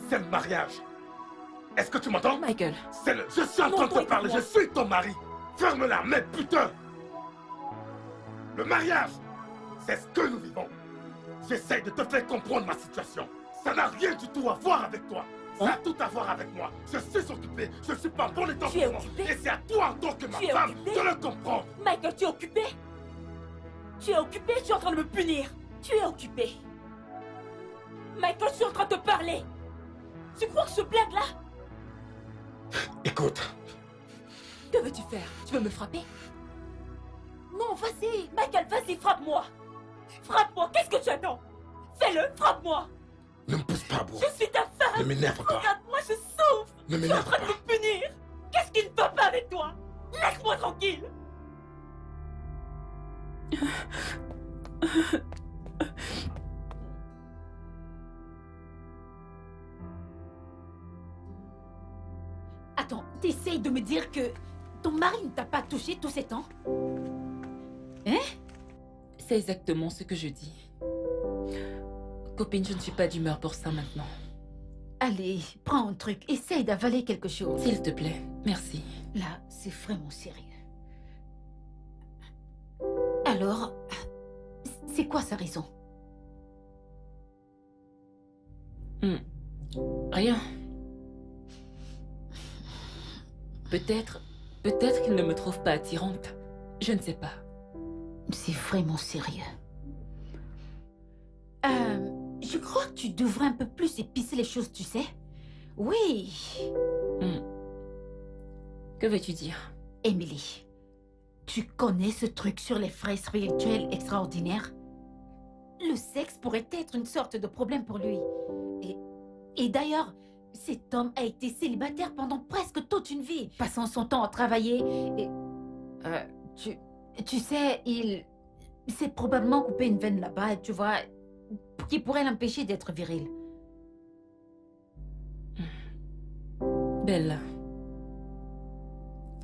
C'est le mariage. Est-ce que tu m'entends? Michael, C'est le... Je suis en Non, train de toi, te parler. Je écoute-moi. suis ton mari. Ferme-la, mais putain! Le mariage, c'est ce que nous vivons. J'essaye de te faire comprendre ma situation. Ça n'a rien du tout à voir avec toi. Ça a tout à voir avec moi. Je suis occupé. Je suis pas en bon état Tu es pour moi. occupé? Et c'est à toi, en tant que ma Tu es femme, occupé? de le comprendre. Michael, tu es occupé? Tu es occupé? Tu es en train de me punir. Tu es occupé. Michael, je suis en train de te parler. Tu crois que je blague là? Écoute, Que veux-tu faire? Tu veux me frapper? Non, vas-y. Michael, vas-y, frappe-moi. Frappe-moi, qu'est-ce que tu attends? Fais-le, frappe-moi. ne me pousse pas à bout. Je suis ta femme. Ne m'énerve pas. Regarde-moi, je souffre. Ne Tu es en m'énerve train de pas. me punir. Qu'est-ce qui ne va pas avec toi? Laisse-moi tranquille. Attends, t'essayes de me dire que ton mari ne t'a pas touché tous ces temps? c'est exactement ce que je dis. Copine, je ne suis pas d'humeur pour ça maintenant. Allez, prends un truc, essaye d'avaler quelque chose. S'il te plaît, merci. Là, c'est vraiment sérieux. Alors, c'est quoi sa raison? Rien. Peut-être qu'il ne me trouve pas attirante. Je ne sais pas. C'est vraiment sérieux. Je crois que tu devrais un peu plus épicer les choses, tu sais? Oui. Que veux-tu dire? Emily, tu connais ce truc sur les frères spirituels extraordinaires? Le sexe pourrait être une sorte de problème pour lui. Et d'ailleurs, cet homme a été célibataire pendant presque toute une vie, passant son temps à travailler et... tu sais, il s'est probablement coupé une veine là-bas, tu vois, qui pourrait l'empêcher d'être viril. Bella,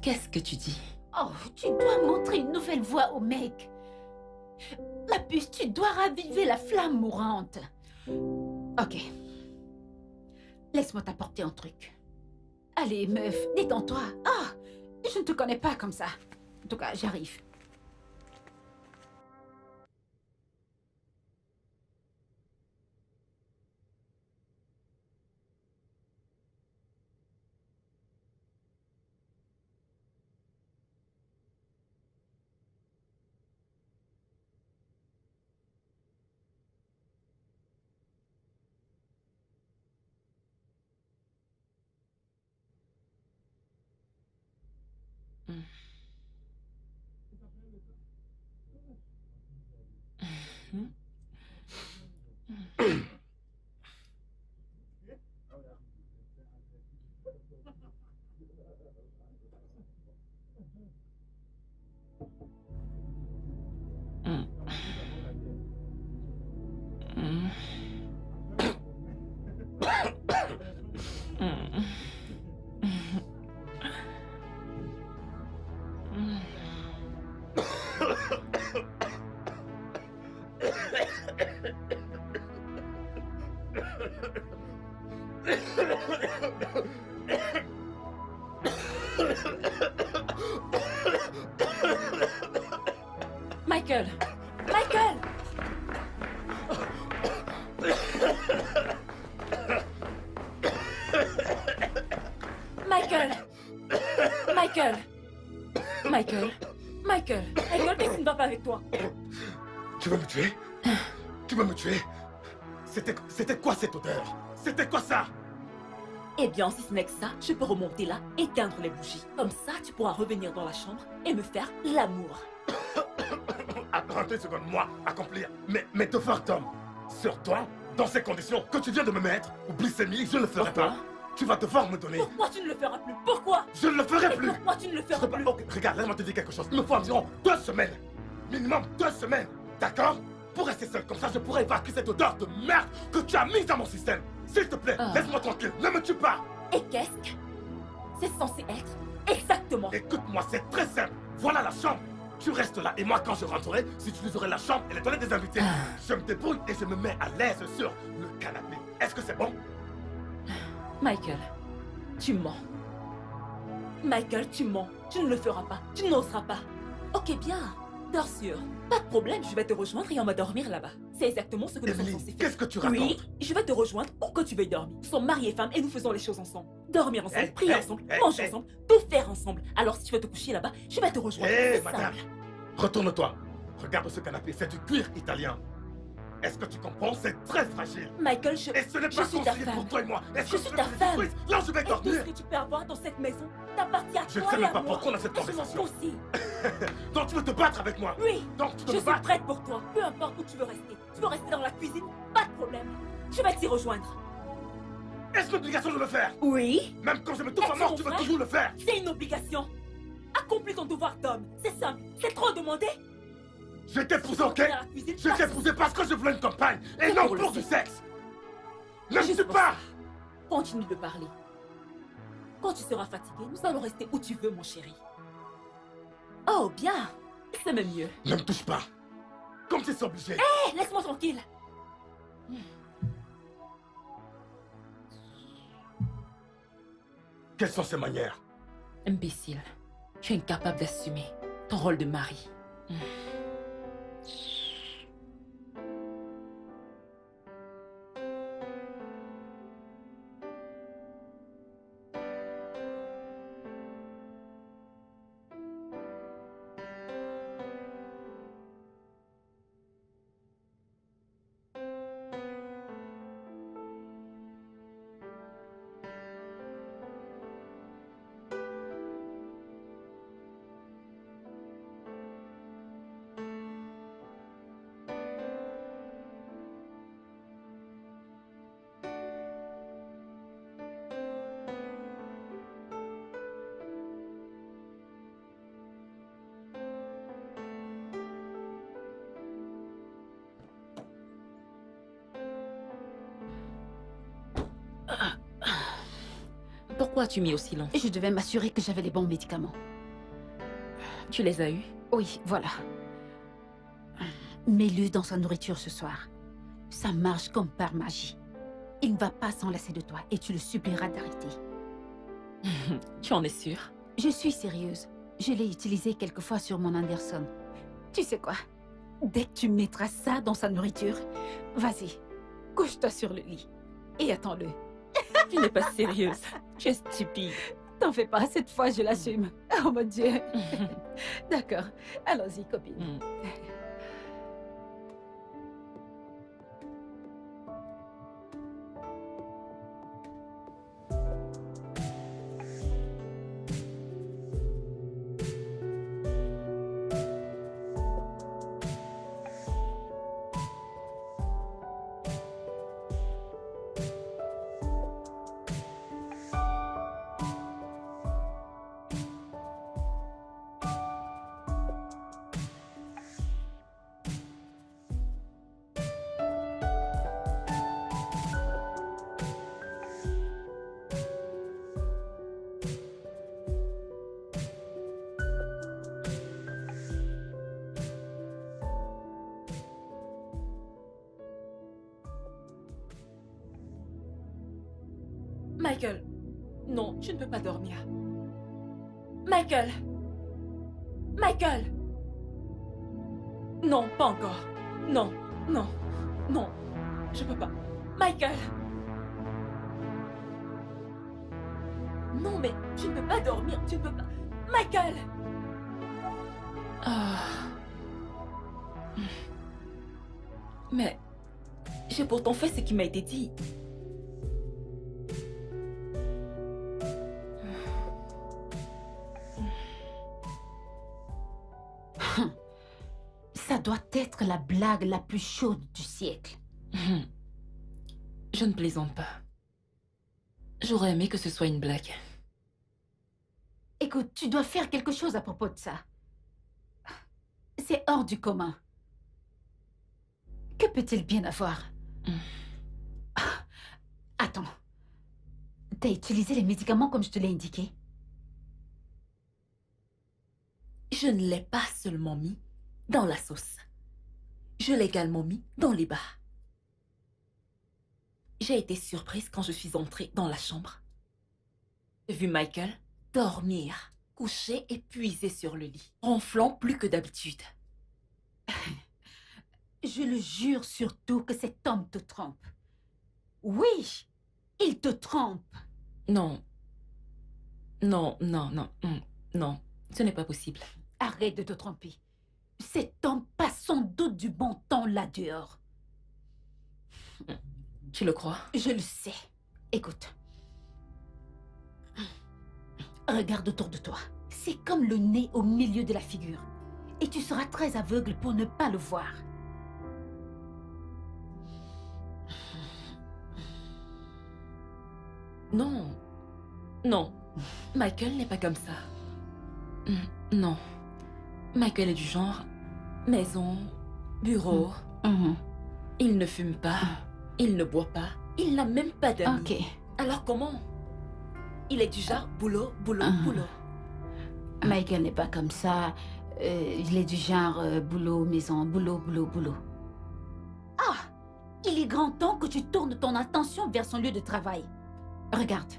qu'est-ce que tu dis? Oh, tu dois montrer une nouvelle voie au mec. Ma puce, tu dois raviver la flamme mourante. Ok. Laisse-moi t'apporter un truc. Allez, meuf, détends-toi. Ah, je ne te connais pas comme ça. En tout cas, j'arrive. Michael! Michael! Michael! Michael! Michael, qu'est-ce qui ne va pas avec toi? Tu veux me tuer? Tu veux me tuer? C'était quoi cette odeur? C'était quoi ça? Eh bien, si ce n'est que ça, je peux remonter là, éteindre les bougies. Comme ça, tu pourras revenir dans la chambre et me faire l'amour. Attends 2 secondes, moi, accomplir mes devoirs d'homme. Sur toi, dans ces conditions que tu viens de me mettre, oublie Samy, je ne le ferai Pourquoi? pas. Tu vas devoir me donner. Pourquoi tu ne le feras plus? Pourquoi? Je ne le ferai Et plus. pourquoi tu ne le Je feras peux pas- plus? Ok, regarde, laisse-moi te dire quelque chose. Il me faut environ 2 semaines. Minimum 2 semaines. D'accord? Pour rester seul comme ça, je pourrais évacuer cette odeur de merde que tu as mise dans mon système. S'il te plaît, Ah. laisse-moi tranquille. Ne me tue pas. Et qu'est-ce que c'est censé être? Exactement. Écoute-moi, c'est très simple. Voilà la chambre. Tu restes là et moi, quand je rentrerai, j'utiliserai la chambre et les toilettes des invités. Je me débrouille et je me mets à l'aise sur le canapé. Est-ce que c'est bon? Michael, tu mens. Michael, tu mens. Tu ne le feras pas. Tu n'oseras pas. Ok, bien. Dors sûr. Pas de problème, je vais te rejoindre et on va dormir là-bas. C'est exactement ce que nous sommes Emily, censés faire. qu'est-ce que tu racontes? Oui, je vais te rejoindre pour que tu veuilles dormir. Nous sommes mariés et femmes et nous faisons les choses ensemble. Dormir ensemble, Hey, prier hey, ensemble, hey, manger hey. ensemble, tout faire ensemble. Alors si tu veux te coucher là-bas, je vais te rejoindre. Hé, C'est madame, simple. retourne-toi. Regarde ce canapé, c'est du cuir italien. Est-ce que tu comprends? C'est très fragile. Michael, Et ce n'est je pas suis ta conseillé pour femme. toi et moi. Est-ce Je que suis tu ta veux que je femme. détruise là où je vais Et tout dormir? ce que tu peux avoir dans cette maison t'appartient à Je ne toi sais et même à pas moi. pourquoi on a cette Et je m'en conversation. fous aussi. Donc tu veux te battre avec moi? Oui, Donc tu je veux me suis battre? prête pour toi. Peu importe où tu veux rester. Tu veux rester dans la cuisine? Pas de problème. Je vais t'y rejoindre. Est-ce une obligation de le faire? Oui, Même quand je me trouve Est-ce à mort, mon tu veux frère? toujours le faire? c'est une obligation. Accomplis ton devoir d'homme. C'est simple. C'est trop demandé. Je t'ai épousé, ok? Dans la cuisine, Je t'ai épousé parce que je voulais une compagne et C'est non pour le pour du sexe. sexe. Ne me Juste tue pour pas! ça. Continue de parler. Quand tu seras fatigué, nous allons rester où tu veux, mon chéri. Oh, bien. C'est même mieux. Ne me touche pas. Comme si c'est obligé. Hé, laisse-moi tranquille. Quelles sont ces manières? Imbécile. Tu es incapable d'assumer ton rôle de mari. Pourquoi as-tu mis au silence? Je devais m'assurer que j'avais les bons médicaments. Tu les as eus? Oui, voilà. Mets-le dans sa nourriture ce soir. Ça marche comme par magie. Il ne va pas s'en lasser de toi et tu le supplieras d'arrêter. Tu en es sûre? Je suis sérieuse. Je l'ai utilisé quelquefois sur mon Anderson. Tu sais quoi? Dès que tu mettras ça dans sa nourriture, vas-y, couche-toi sur le lit et attends-le. Tu n'es pas sérieuse. Tu es stupide. T'en fais pas, cette fois je l'assume. Oh mon Dieu. D'accord, allons-y copine. Mm. Michael, non, tu ne peux pas dormir. Michael! Michael! Non, pas encore. Non, non, non, je peux pas. Michael! Non, mais tu ne peux pas dormir, tu ne peux pas... Michael! Ah. Mais j'ai pourtant fait ce qui m'a été dit. Ça doit être la blague la plus chaude du siècle. Je ne plaisante pas. J'aurais aimé que ce soit une blague. Écoute, tu dois faire quelque chose à propos de ça. C'est hors du commun. Que peut-il bien avoir? Attends. T'as utilisé les médicaments comme je te l'ai indiqué? Je ne l'ai pas seulement mis dans la sauce. Je l'ai également mis dans les bas. J'ai été surprise quand je suis entrée dans la chambre. J'ai vu Michael dormir, couché épuisé sur le lit, ronflant plus que d'habitude. Je le jure surtout que cet homme te trompe. Oui, il te trompe. Non. Non, non, non, non. Ce n'est pas possible. Arrête de te tromper. Cet homme passe sans doute du bon temps là dehors. Tu le crois? Je le sais. Écoute. Regarde autour de toi. C'est comme le nez au milieu de la figure. Et tu seras très aveugle pour ne pas le voir. Non. Non. Michael n'est pas comme ça. Non. Michael est du genre maison, bureau. Il ne fume pas. Il ne boit pas. Il n'a même pas d'amis. Ok. Alors comment? Il est du genre boulot, boulot, boulot. Michael n'est pas comme ça. Il est du genre boulot, maison, boulot, boulot, boulot. Ah! Il est grand temps que tu tournes ton attention vers son lieu de travail. Regarde,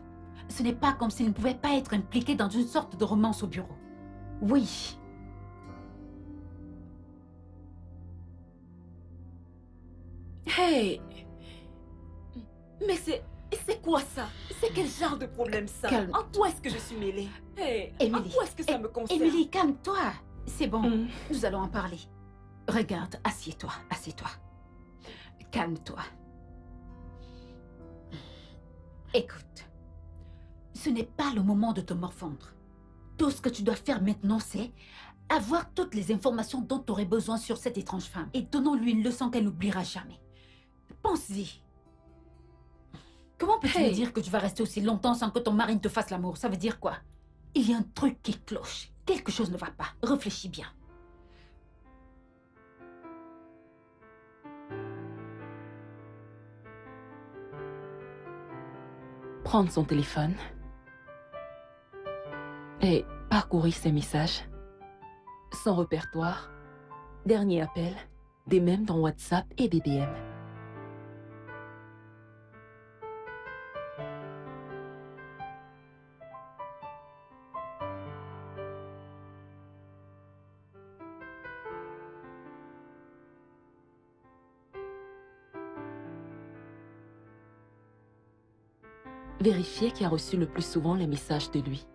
ce n'est pas comme s'il ne pouvait pas être impliqué dans une sorte de romance au bureau. Oui. Hey! Mais c'est quoi ça? C'est quel genre de problème ça? Calme. En quoi est-ce que je suis mêlée? Hey! En Émilie. quoi est-ce que ça me concerne? Émilie, calme-toi. C'est bon, nous allons en parler. Regarde, assieds-toi, assieds-toi. Calme-toi. Écoute, ce n'est pas le moment de te morfondre. Tout ce que tu dois faire maintenant, c'est avoir toutes les informations dont tu aurais besoin sur cette étrange femme et donnons-lui une leçon qu'elle n'oubliera jamais. Pense-y. Comment peux-tu me dire que tu vas rester aussi longtemps sans que ton mari ne te fasse l'amour? Ça veut dire quoi? Il y a un truc qui cloche. Quelque chose ne va pas. Réfléchis bien. Prendre son téléphone et parcourir ses messages, son répertoire, dernier appel, des mèmes dans WhatsApp et BBM. Vérifier qui a reçu le plus souvent les messages de lui.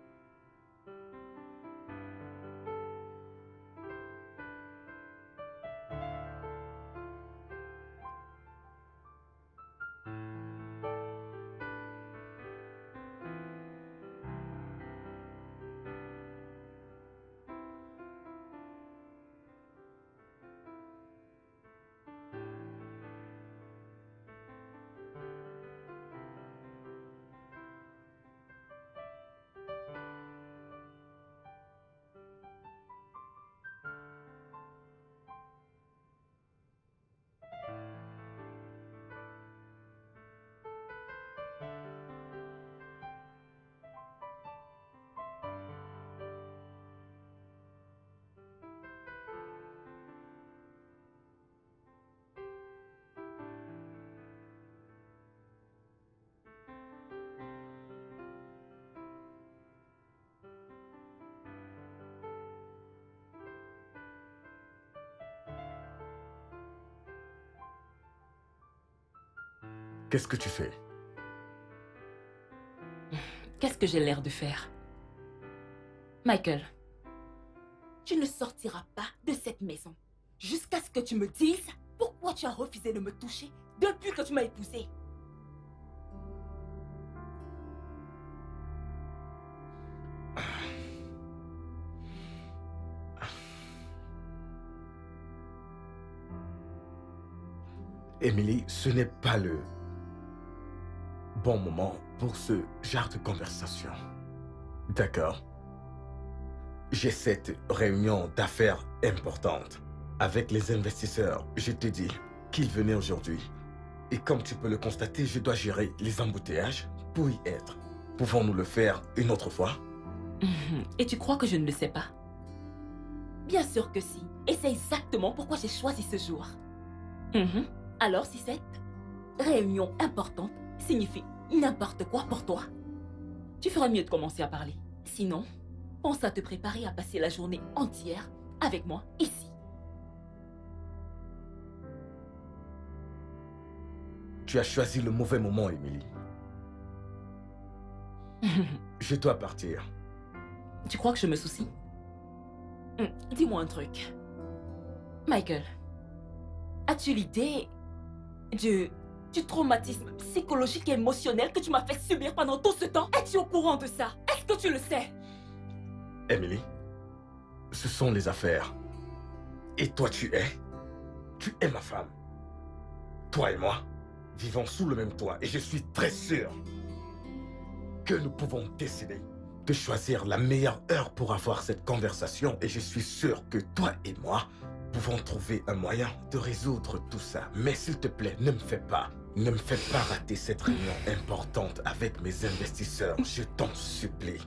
Qu'est-ce Qu'est-ce que tu fais? que que j'ai l'air de faire. Michael, Tu ne sortiras pas de cette maison jusqu'à ce que tu me dises pourquoi tu as refusé de me toucher depuis que tu m'as épousée. Emily, ce n'est pas le bon moment pour ce genre de conversation. D'accord. J'ai cette réunion d'affaires importante avec les investisseurs. Je te dis qu'ils venaient aujourd'hui. Et comme tu peux le constater, je dois gérer les embouteillages pour y être. Pouvons-nous le faire une autre fois? et tu crois que je ne le sais pas? Bien sûr que si. Et c'est exactement pourquoi j'ai choisi ce jour. Mhm. Alors si cette réunion importante signifie n'importe quoi pour toi, Tu feras mieux de commencer à parler. sinon, pense à te préparer à passer la journée entière avec moi ici. Tu as choisi le mauvais moment, Emily. Je dois partir. Tu crois que je me soucie? Dis-moi un truc. Michael, As-tu l'idée du traumatisme psychologique et émotionnel que tu m'as fait subir pendant tout ce temps? Es-tu au courant de ça? Est-ce que tu le sais? Emily, ce sont les affaires. Et toi, tu es ma femme. Toi et moi vivons sous le même toit et je suis très sûr que nous pouvons décider de choisir la meilleure heure pour avoir cette conversation et je suis sûr que toi et moi pouvons trouver un moyen de résoudre tout ça. Mais s'il te plaît, ne me fais pas rater cette réunion importante avec mes investisseurs. Je t'en supplie.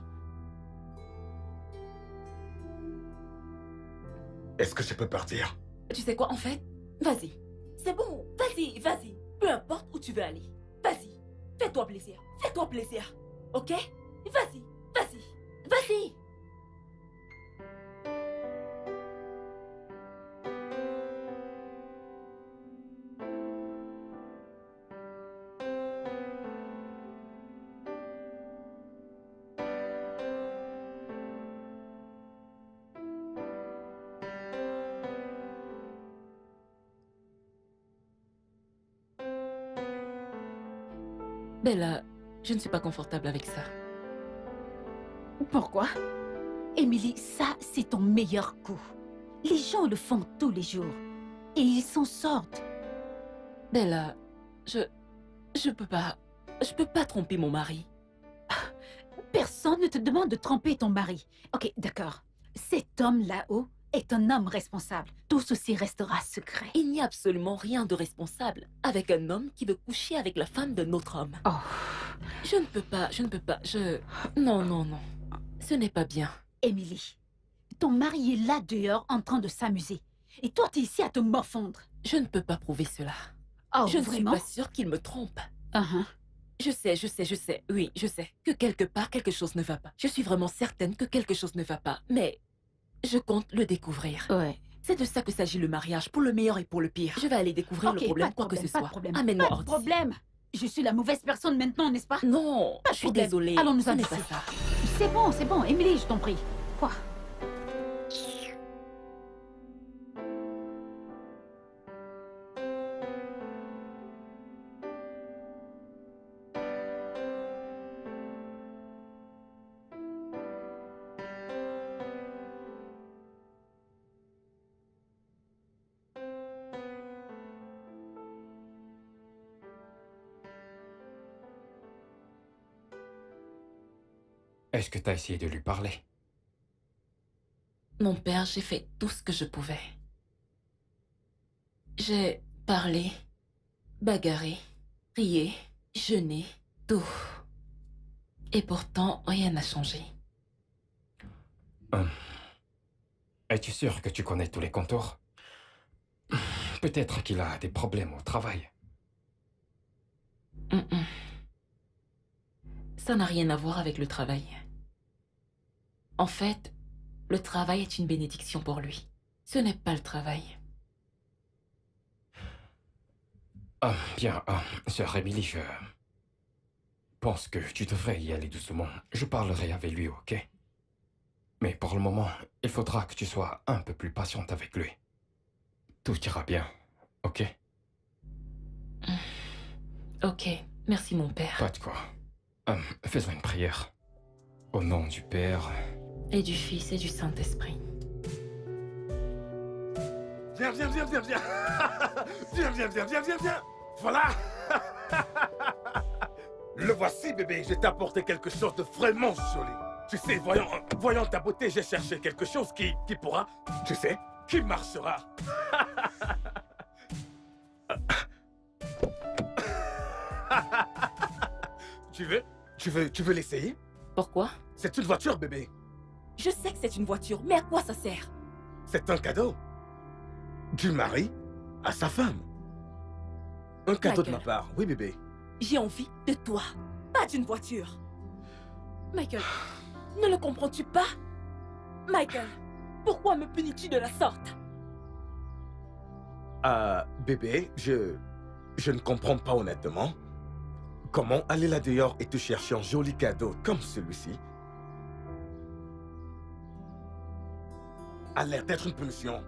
Est-ce que je peux partir? Tu sais quoi, en fait? Vas-y. C'est bon. Vas-y, vas-y. Peu importe où tu veux aller. Vas-y. Fais-toi plaisir. Fais-toi plaisir. Ok? Vas-y. Vas-y. Vas-y. Bella, je ne suis pas confortable avec ça. Pourquoi? Émilie, ça, c'est ton meilleur coup. Les gens le font tous les jours. Et ils s'en sortent. Bella, je peux pas tromper mon mari. Personne ne te demande de tromper ton mari. Ok, d'accord. Cet homme là-haut est un homme responsable. Tout ceci restera secret. Il n'y a absolument rien de responsable avec un homme qui veut coucher avec la femme d'un autre homme. Oh. Je ne peux pas, Non, non, non. Ce n'est pas bien. Émilie, ton mari est là dehors en train de s'amuser. Et toi, t'es ici à te morfondre. Je ne peux pas prouver cela. Oh, Je ne vraiment? suis pas sûre qu'il me trompe. Uh-huh. Je sais, oui, je sais que quelque part quelque chose ne va pas. Je suis vraiment certaine que quelque chose ne va pas, mais je compte le découvrir. Ouais. C'est de ça que s'agit le mariage, pour le meilleur et pour le pire. Je vais aller découvrir Ok, le problème, pas de quoi que problème, ce pas de soit. problème. Amène-moi Pas hors de d'ici. problème. Je suis la mauvaise personne maintenant, n'est-ce pas? Non, Pas de je suis problème. désolée. Allons nous Ce n'est amuser. pas ça. C'est bon, Émilie, je t'en prie. Quoi? Est-ce que t'as essayé de lui parler? Mon père, j'ai fait tout ce que je pouvais. J'ai parlé, bagarré, prié, jeûné, tout. Et pourtant, rien n'a changé. Es-tu sûr que tu connais tous les contours? Peut-être qu'il a des problèmes au travail. Ça n'a rien à voir avec le travail. En fait, le travail est une bénédiction pour lui. Ce n'est pas le travail. Bien, sœur Emily, pense que tu devrais y aller doucement. Je parlerai avec lui, ok? Mais pour le moment, il faudra que tu sois un peu plus patiente avec lui. Tout ira bien, ok? Ok, merci mon père. Pas de quoi. Faisons une prière. Au nom du Père... Et du Fils et du Saint-Esprit. Viens, viens, viens, viens, viens. Viens, viens, viens, viens, viens, viens. Voilà. Le voici, bébé. Je t'ai apporté quelque chose de vraiment joli. Tu sais, voyant ta beauté, j'ai cherché quelque chose qui pourra, tu sais, qui marchera. Tu veux l'essayer? Pourquoi? C'est une voiture, bébé. Je sais que c'est une voiture, mais à quoi ça sert? C'est un cadeau. Du mari à sa femme. Un cadeau de ma Michael. part. Oui, bébé. J'ai envie de toi, pas d'une voiture. Michael, ne le comprends-tu pas? Michael, pourquoi me punis-tu de la sorte? Bébé, je ne comprends pas honnêtement. Comment aller là dehors et te chercher un joli cadeau comme celui-ci a l'air d'être une punition.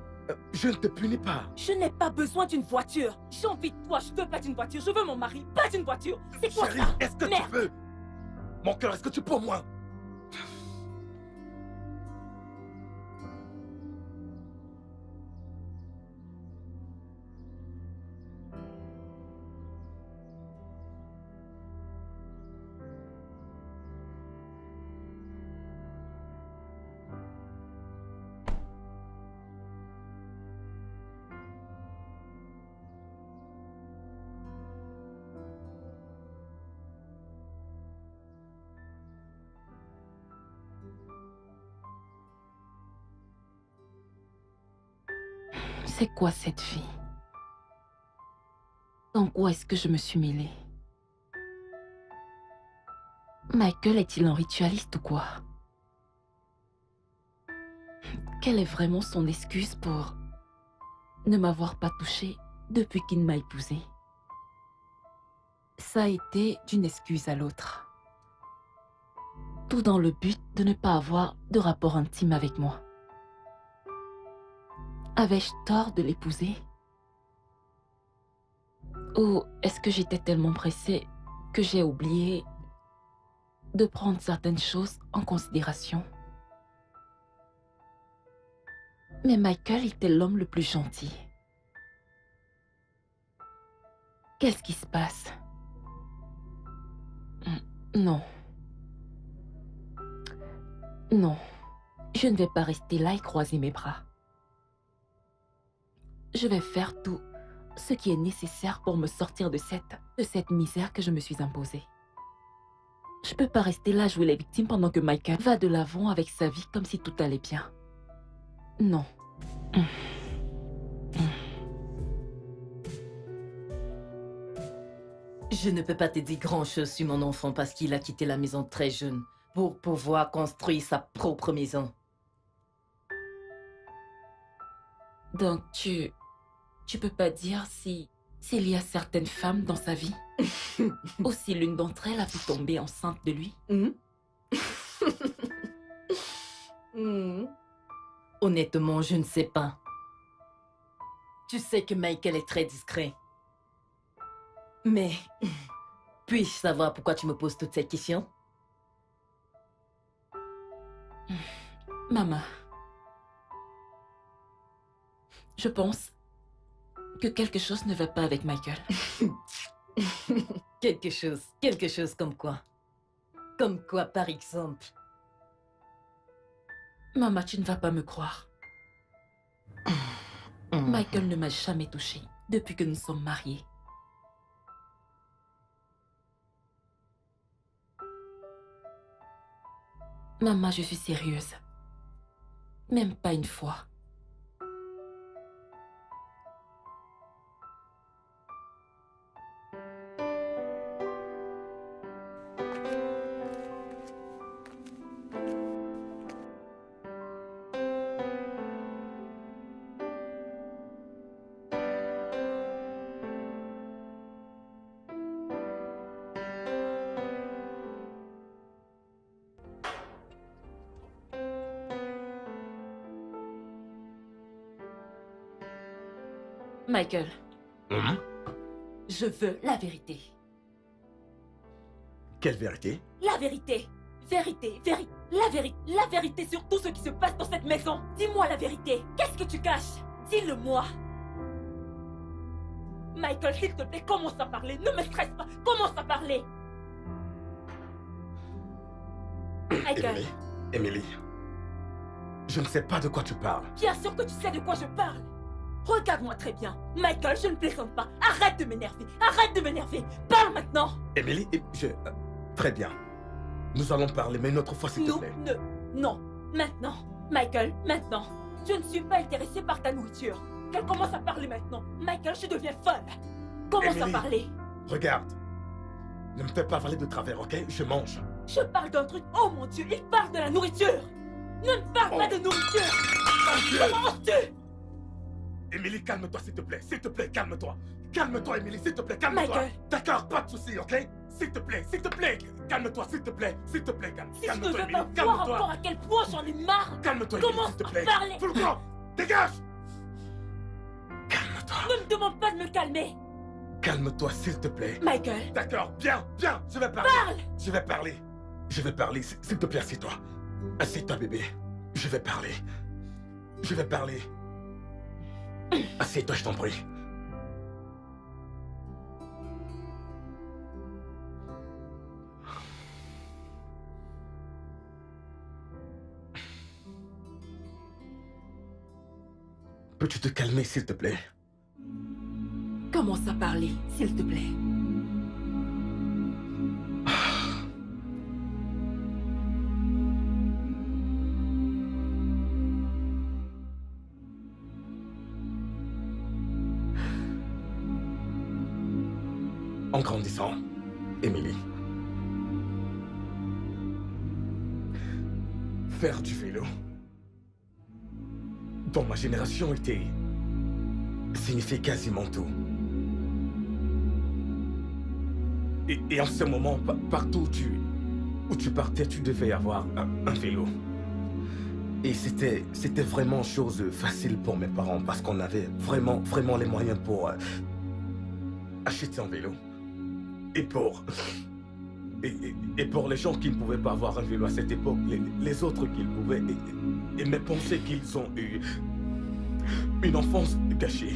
Je ne te punis pas. Je n'ai pas besoin d'une voiture. J'ai envie de toi, je veux pas d'une voiture. Je veux mon mari, pas d'une voiture. C'est quoi Chérie, ça? est-ce que tu Merde. peux? Mon cœur, est-ce que tu peux au moins? C'est quoi cette vie? Dans quoi est-ce que je me suis mêlée? Michael est-il un ritualiste ou quoi? Quelle est vraiment son excuse pour ne m'avoir pas touchée depuis qu'il m'a épousée? Ça a été d'une excuse à l'autre. Tout dans le but de ne pas avoir de rapport intime avec moi. Avais-je tort de l'épouser? Ou est-ce que j'étais tellement pressée que j'ai oublié de prendre certaines choses en considération? Mais Michael était l'homme le plus gentil. Qu'est-ce qui se passe? Non. Non. Je ne vais pas rester là et croiser mes bras. Je vais faire tout ce qui est nécessaire pour me sortir de cette misère que je me suis imposée. Je peux pas rester là à jouer les victimes pendant que Michael va de l'avant avec sa vie comme si tout allait bien. Non. Je ne peux pas te dire grand-chose sur mon enfant parce qu'il a quitté la maison très jeune pour pouvoir construire sa propre maison. Donc tu peux pas dire s'il y a certaines femmes dans sa vie ou si l'une d'entre elles a pu tomber enceinte de lui? Honnêtement, je ne sais pas. Tu sais que Michael est très discret. Mais puis-je savoir pourquoi tu me poses toutes ces questions? Maman, je pense que quelque chose ne va pas avec Michael. Quelque chose comme quoi? Comme quoi, par exemple? Maman, tu ne vas pas me croire. Michael ne m'a jamais touchée depuis que nous sommes mariés. Maman, je suis sérieuse. Même pas une fois. Michael, Hum? je veux la vérité. Quelle vérité? La vérité. La vérité sur tout ce qui se passe dans cette maison. Dis-moi la vérité. Qu'est-ce que tu caches? Dis-le-moi. Michael, s'il te plaît, commence à parler. Ne me stresse pas. Commence à parler. Michael, Emily, je ne sais pas de quoi tu parles. bien sûr que tu sais de quoi je parle. Regarde-moi très bien. Michael, je ne plaisante pas. Arrête de m'énerver. Arrête de m'énerver. Parle maintenant. Emily, très bien. Nous allons parler, mais une autre fois, s'il te Non, plaît. non. Maintenant. Michael, maintenant. Je ne suis pas intéressée par ta nourriture. Qu'elle commence à parler maintenant. Michael, je deviens folle. Commence à Emily. parler. Regarde. Ne me fais pas parler de travers, ok? Je mange. Je parle d'un truc. Oh mon Dieu, il parle de la nourriture. Ne me parle pas de nourriture. Comment oses-tu? Emily, calme-toi, s'il te plaît. S'il te plaît, calme-toi. Calme-toi, Emily, s'il te plaît, calme-toi. Michael. D'accord, pas de soucis, ok? S'il te plaît, calme-toi, s'il te plaît, calme. Si je ne Calme-toi, veux Emily, pas voir encore calme-toi. à quel point j'en ai marre. Calme-toi, Emily, Commence s'il te à plaît. parler. Tout le temps, dégage! Calme-toi. Ne me demande pas de me calmer. Calme-toi, s'il te plaît. Michael, D'accord, bien, je vais parler. parle. Je vais parler, s'il te plaît, assieds-toi. Assieds-toi, bébé. Je vais parler. Assieds-toi, je t'en prie. Peux-tu te calmer, s'il te plaît? Commence à parler, s'il te plaît. En grandissant, Emily, faire du vélo dans ma génération signifiait quasiment tout. Et en ce moment, partout où tu partais, tu devais avoir un vélo. Et c'était vraiment chose facile pour mes parents parce qu'on avait vraiment les moyens pour acheter un vélo. Et pour les gens qui ne pouvaient pas avoir un vélo à cette époque, les autres qui le pouvaient, aimaient penser qu'ils ont eu une enfance gâchée.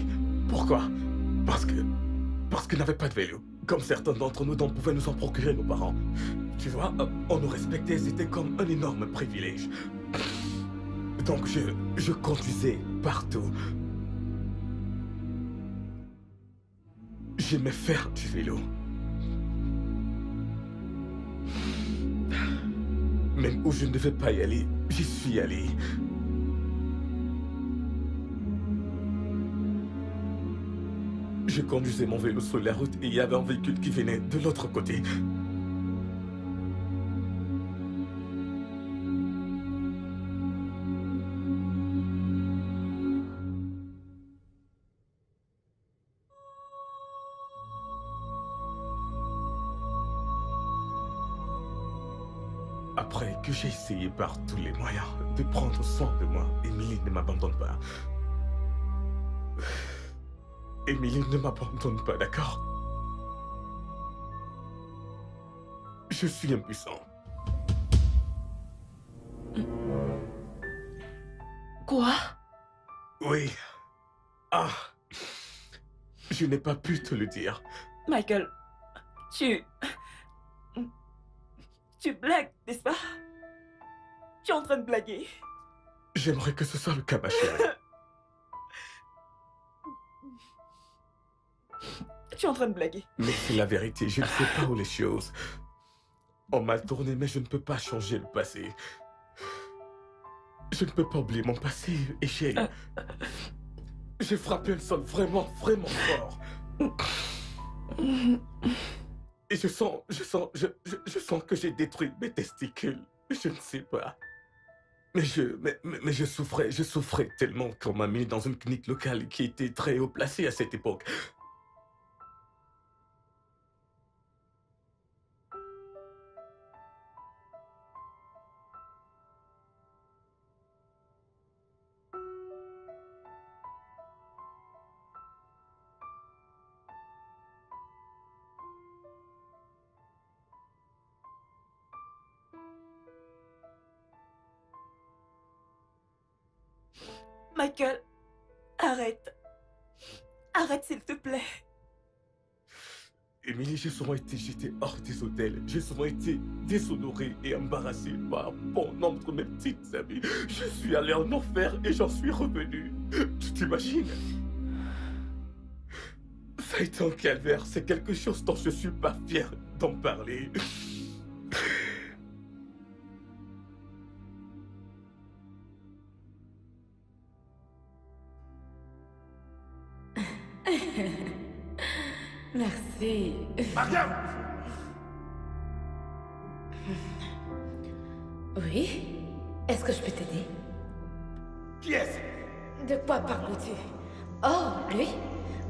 Pourquoi? Parce qu'ils n'avaient pas de vélo. Comme certains d'entre nous dont pouvaient nous en procurer nos parents. Tu vois, on nous respectait, c'était comme un énorme privilège. Donc je conduisais partout. J'aimais faire du vélo. Même où je ne devais pas y aller, j'y suis allé. Je conduisais mon vélo sur la route et il y avait un véhicule qui venait de l'autre côté. Après que j'ai essayé par tous les moyens de prendre soin de moi, Emily ne m'abandonne pas. Emily ne m'abandonne pas, d'accord? Je suis impuissant. Quoi? Oui. Ah. Je n'ai pas pu te le dire. Michael, tu blagues, n'est-ce pas? Tu es en train de blaguer. J'aimerais que ce soit le cas, ma chérie. Tu es en train de blaguer. Mais c'est la vérité, je ne sais pas où les choses ont mal tourné, mais je ne peux pas changer le passé. Je ne peux pas oublier mon passé, et j'ai frappé le sol vraiment fort. Et je sens que j'ai détruit mes testicules. Je ne sais pas. Mais je souffrais tellement qu'on m'a mis dans une clinique locale qui était très haut placée à cette époque. Michael, arrête. Arrête, s'il te plaît. Émilie, j'ai souvent été jeté hors des hôtels. J'ai souvent été déshonoré et embarrassé par bon nombre de mes petites amies. Je suis allé en enfer et j'en suis revenu. Tu t'imagines? Ça a été un calvaire. C'est quelque chose dont je suis pas fier d'en parler. Merci. Mariam! Oui? Est-ce que je peux t'aider? Qui est-ce? De quoi parles-tu? Oh, lui?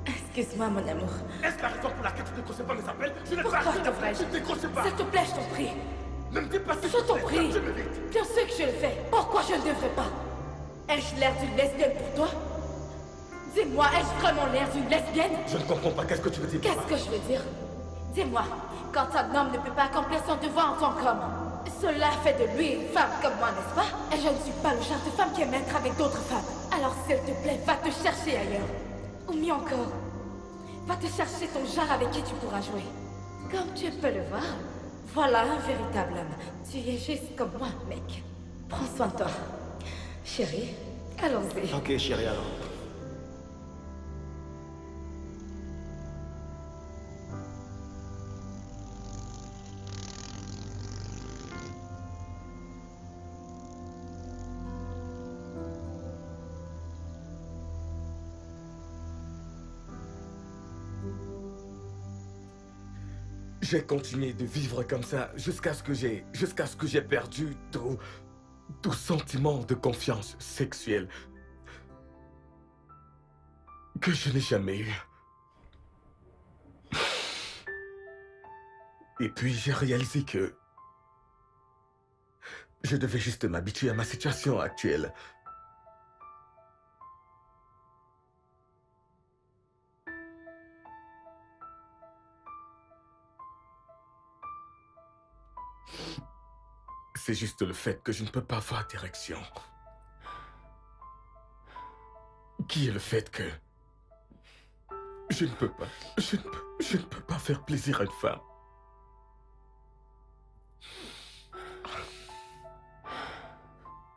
Excuse-moi, mon amour. Est-ce la raison pour laquelle tu ne décroches pas mes appels? Je n'ai Pourquoi pas devrais-je? tu ne décroches pas! S'il te plaît, je t'en prie. Ne me dis pas si Je t'en prie. je me vite. Bien sûr que je le fais. Pourquoi je ne devrais pas? Ai-je l'air d'une lesbienne pour toi? Dis-moi, ai-je vraiment l'air d'une lesbienne? Je ne comprends pas. Qu'est-ce que tu veux dire? Qu'est-ce que je veux dire? Dis-moi, quand un homme ne peut pas accomplir son devoir en tant qu'homme, cela fait de lui une femme comme moi, n'est-ce pas? Et je ne suis pas le genre de femme qui aime être avec d'autres femmes. Alors s'il te plaît, va te chercher ailleurs. Ou mieux encore, va te chercher ton genre avec qui tu pourras jouer. Comme tu peux le voir, voilà un véritable homme. Tu es juste comme moi, mec. Prends soin de toi. Chérie, allons-y. Ok, chérie, alors. J'ai continué de vivre comme ça jusqu'à ce que j'ai perdu tout sentiment de confiance sexuelle que je n'ai jamais eu. Et puis j'ai réalisé que je devais juste m'habituer à ma situation actuelle. C'est juste le fait que je ne peux pas avoir d'érection. Qui est le fait que je ne peux pas, je ne peux pas faire plaisir à une femme.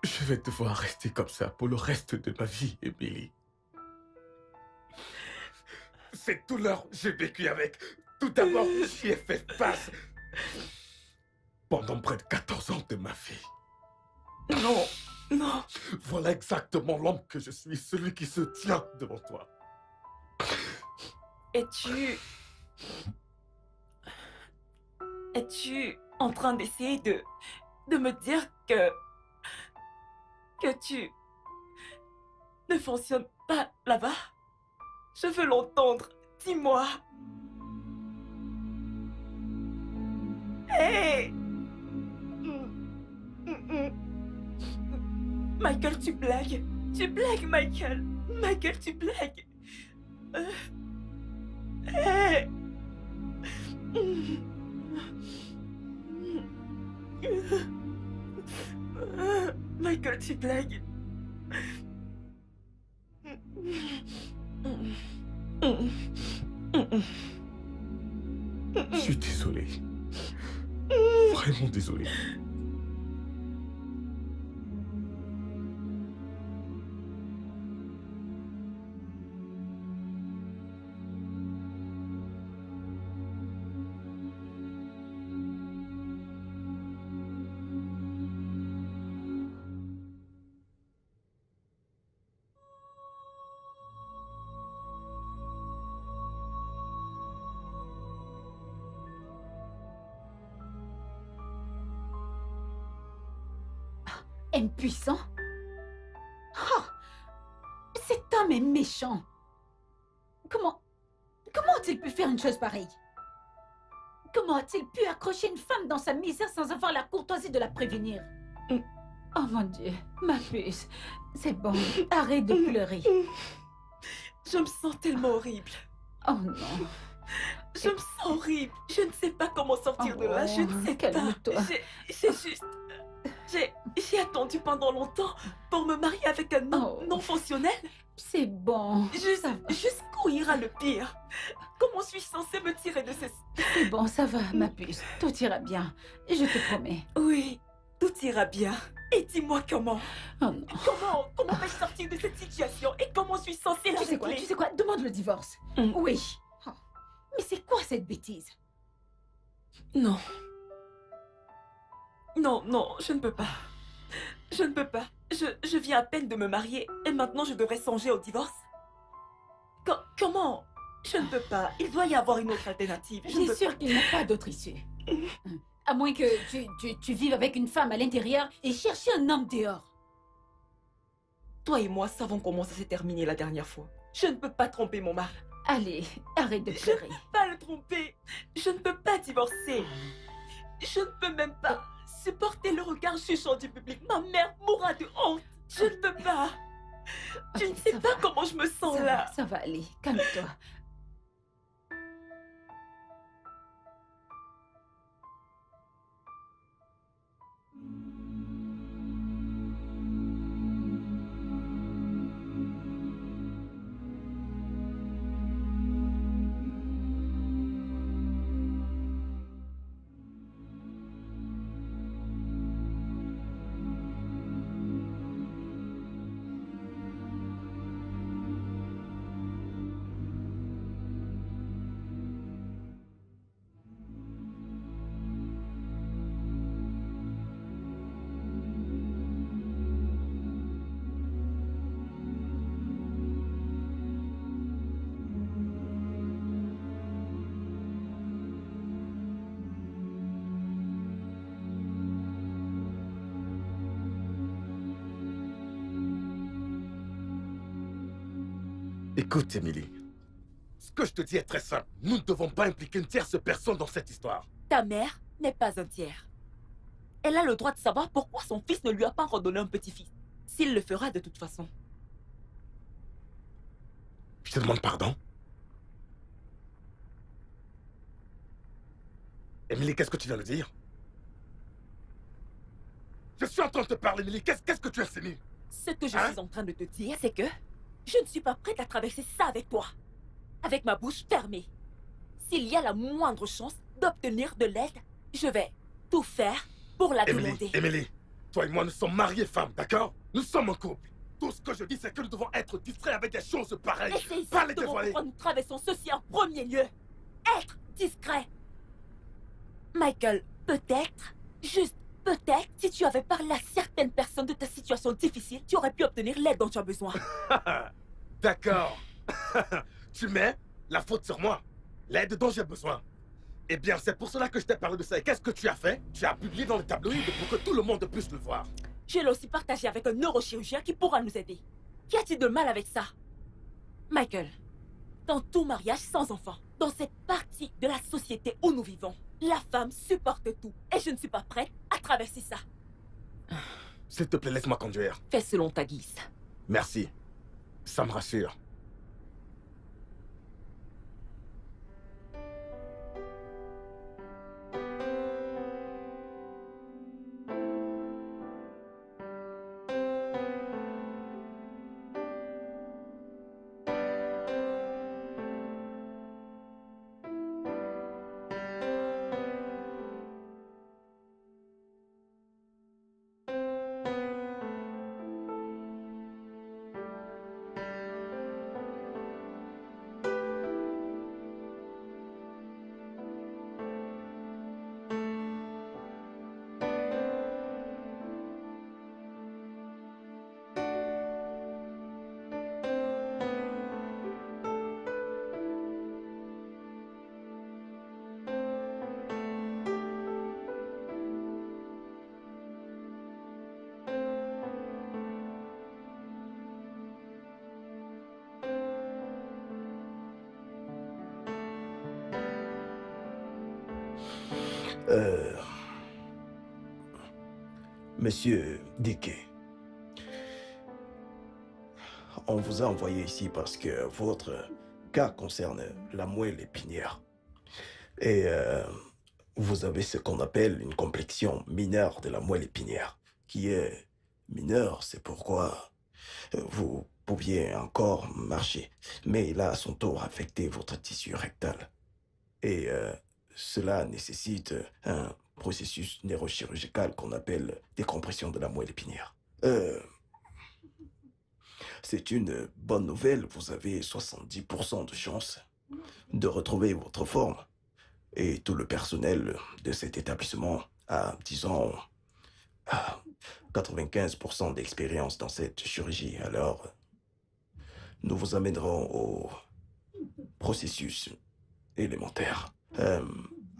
Je vais devoir rester comme ça pour le reste de ma vie, Emily. Cette douleur, j'ai vécu avec. Tout d'abord, j'y ai fait face pendant près de 14 ans de ma vie. Non, non. Voilà exactement l'homme que je suis, celui qui se tient devant toi. Es-tu en train d'essayer de me dire que tu ne fonctionnes pas là-bas? Je veux l'entendre. Dis-moi. Hey! Michael, tu blagues. Tu blagues, Michael. Michael, tu blagues. Hey! Michael, tu blagues. Je suis désolé. Vraiment désolé. Impuissant? Oh, cet homme est méchant. Comment a-t-il pu faire une chose pareille? Comment a-t-il pu accrocher une femme dans sa misère sans avoir la courtoisie de la prévenir? Oh mon Dieu, ma puce, c'est bon, arrête de pleurer. Je me sens tellement horrible. Oh non. Je me sens horrible. Je ne sais pas comment sortir de là. Je ne sais pas. Calme-toi. J'ai juste... J'ai attendu pendant longtemps pour me marier avec un homme Oh. non fonctionnel. C'est bon. Ça va. Jusqu'où ira le pire? Comment suis-je censée me tirer de ces... C'est bon, ça va, ma puce. Tout ira bien. Je te promets. Oui, tout ira bien. Et dis-moi comment? Oh non. Comment vais-je sortir de cette situation? Et comment suis-je censée la régler? Tu sais quoi? Demande le divorce. Oui. Oh. Mais c'est quoi cette bêtise? Non. Non, je ne peux pas. Je ne peux pas. Je viens à peine de me marier et maintenant je devrais songer au divorce? Comment? Je ne peux pas. Il doit y avoir une autre alternative. Je ne J'ai peux sûr qu'il n'y a pas d'autre issue. À moins que tu vives avec une femme à l'intérieur et chercher un homme dehors. Toi et moi savons comment ça s'est terminé la dernière fois. Je ne peux pas tromper mon mari. Allez, arrête de Je ne pleurer. peux pas le tromper. Je ne peux pas divorcer. Je ne peux même pas supporter le regard jugeant du public. Ma mère mourra de honte. Je ne peux pas. Je Ok, ne sais ça pas va. comment je me sens là. Ça va aller. Calme-toi. Écoute, Emily. Ce que je te dis est très simple. Nous ne devons pas impliquer une tierce personne dans cette histoire. Ta mère n'est pas un tiers. Elle a le droit de savoir pourquoi son fils ne lui a pas redonné un petit-fils. S'il le fera de toute façon. Je te demande pardon. Emily, qu'est-ce que tu viens de dire? Je suis en train de te parler, Emily. Qu'est-ce que tu as insinué? Ce que je Hein? suis en train de te dire, c'est que je ne suis pas prête à traverser ça avec toi. Avec ma bouche fermée. S'il y a la moindre chance d'obtenir de l'aide, je vais tout faire pour la demander. Emily, toi et moi, nous sommes mariés femmes, d'accord? Nous sommes un couple. Tout ce que je dis, c'est que nous devons être distraits avec des choses pareilles. Et c'est Pas les exactement dévoiler. pourquoi nous traversons ceci en premier lieu. Être discret. Michael, peut-être, juste peut-être, si tu avais parlé à certaines personnes de ta situation difficile, tu aurais pu obtenir l'aide dont tu as besoin. D'accord. Tu mets la faute sur moi. L'aide dont j'ai besoin. Eh bien, c'est pour cela que je t'ai parlé de ça. Et qu'est-ce que tu as fait? Tu as publié dans le tabloïd pour que tout le monde puisse le voir. Je l'ai aussi partagé avec un neurochirurgien qui pourra nous aider. Qu'y a-t-il de mal avec ça? Michael, dans tout mariage sans enfant, dans cette partie de la société où nous vivons, la femme supporte tout. Et je ne suis pas prête à traverser ça. S'il te plaît, laisse-moi conduire. Fais selon ta guise. Merci. Ça me rassure. Monsieur Dickey, on vous a envoyé ici parce que votre cas concerne la moelle épinière. Et vous avez ce qu'on appelle une complexion mineure de la moelle épinière, qui est mineur, c'est pourquoi vous pouviez encore marcher. Mais là, son taux a affecté votre tissu rectal. Et cela nécessite un processus neurochirurgical qu'on appelle décompression de la moelle épinière. C'est une bonne nouvelle, vous avez 70% de chance de retrouver votre forme. Et tout le personnel de cet établissement a, disons, 95% d'expérience dans cette chirurgie. Alors, nous vous amènerons au processus élémentaire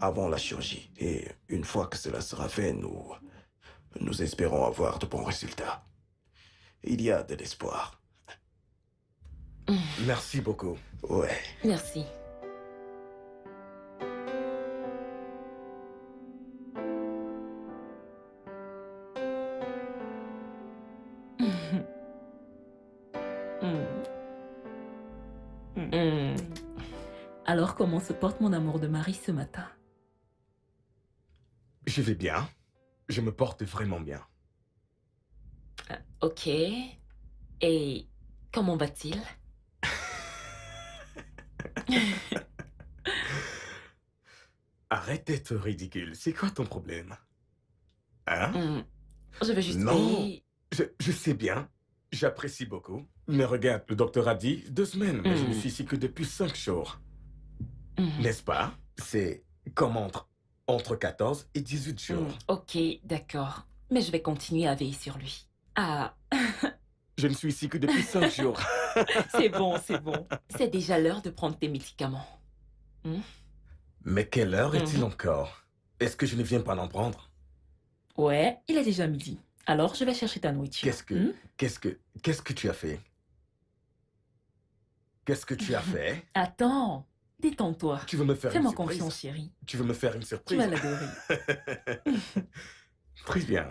avant la chirurgie. Et une fois que cela sera fait, nous espérons avoir de bons résultats. Il y a de l'espoir. Merci beaucoup. Ouais. Merci. Alors, comment se porte mon amour de Marie ce matin? Je vais bien. Je me porte vraiment bien. Ok. Et comment va-t-il? Arrête d'être ridicule. C'est quoi ton problème? Hein? Je veux juste Non. dire- Je sais bien. J'apprécie beaucoup. Mais regarde, le docteur a dit 2 semaines, mais je ne suis ici que depuis 5 jours. N'est-ce pas? C'est comme entre 14 et 18 jours. Ok, d'accord. Mais je vais continuer à veiller sur lui. Ah, Je ne suis ici que depuis 5 jours. c'est bon, c'est bon. C'est déjà l'heure de prendre tes médicaments. Mais quelle heure est-il encore? Est-ce que je ne viens pas d'en prendre? Ouais, il est déjà midi. Alors, je vais chercher ta nourriture. Qu'est-ce que tu as fait? Qu'est-ce que tu as fait? Attends, détends-toi. Tu veux me faire une Fais-moi surprise? confiance, chérie. Tu veux me faire une Tu surprise? vas l'adorer. Très bien.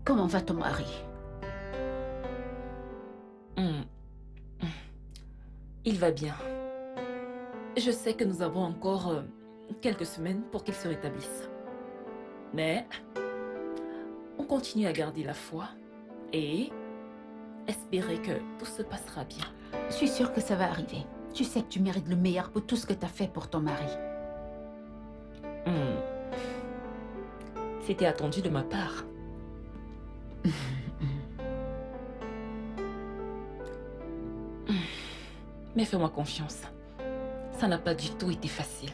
Comment va ton mari? Il va bien. Je sais que nous avons encore quelques semaines pour qu'il se rétablisse. Mais on continue à garder la foi et espérer que tout se passera bien. Je suis sûre que ça va arriver. Tu sais que tu mérites le meilleur pour tout ce que tu as fait pour ton mari. C'était attendu de ma part. Mais fais-moi confiance. Ça n'a pas du tout été facile.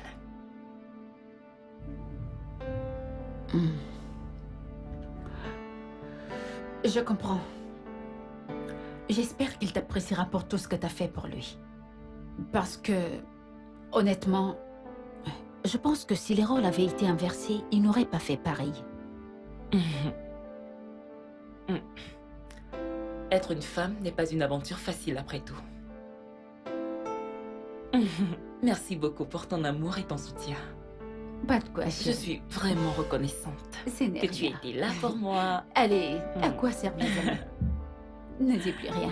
Je comprends. J'espère qu'il t'appréciera pour tout ce que tu as fait pour lui. Parce que, honnêtement, je pense que si les rôles avaient été inversés, il n'aurait pas fait pareil. Être une femme n'est pas une aventure facile après tout. Merci beaucoup pour ton amour et ton soutien. Pas de quoi, Je chérie. suis vraiment reconnaissante Ce n'est que tu aies rien. été là pour moi. Allez, à quoi servent les amis? Ne dis plus rien.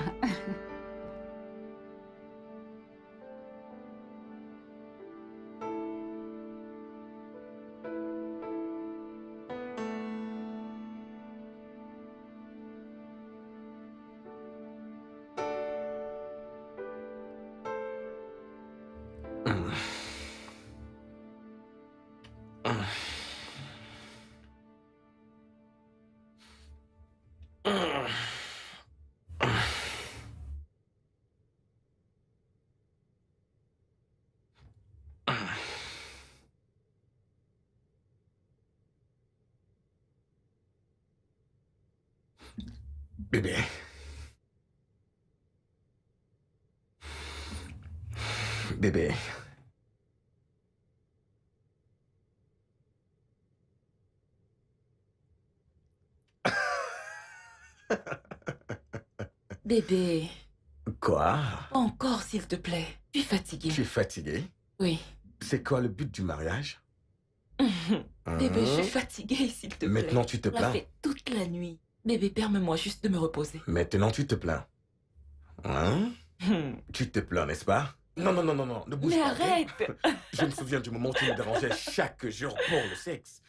Bébé. Bébé. Bébé, Quoi? encore s'il te plaît. Je suis fatiguée. Tu es fatigué? Oui. C'est quoi le but du mariage? Bébé, je suis fatiguée, s'il te plaît. Maintenant, tu te On l'a plains. fait toute la nuit. Bébé, permets-moi juste de me reposer. Maintenant, tu te plains. Hein? Tu te plains, n'est-ce pas? Non, non, non, non, non, ne bouge Mais pas. ok? arrête! Je me souviens du moment où tu me dérangeais chaque jour pour le sexe.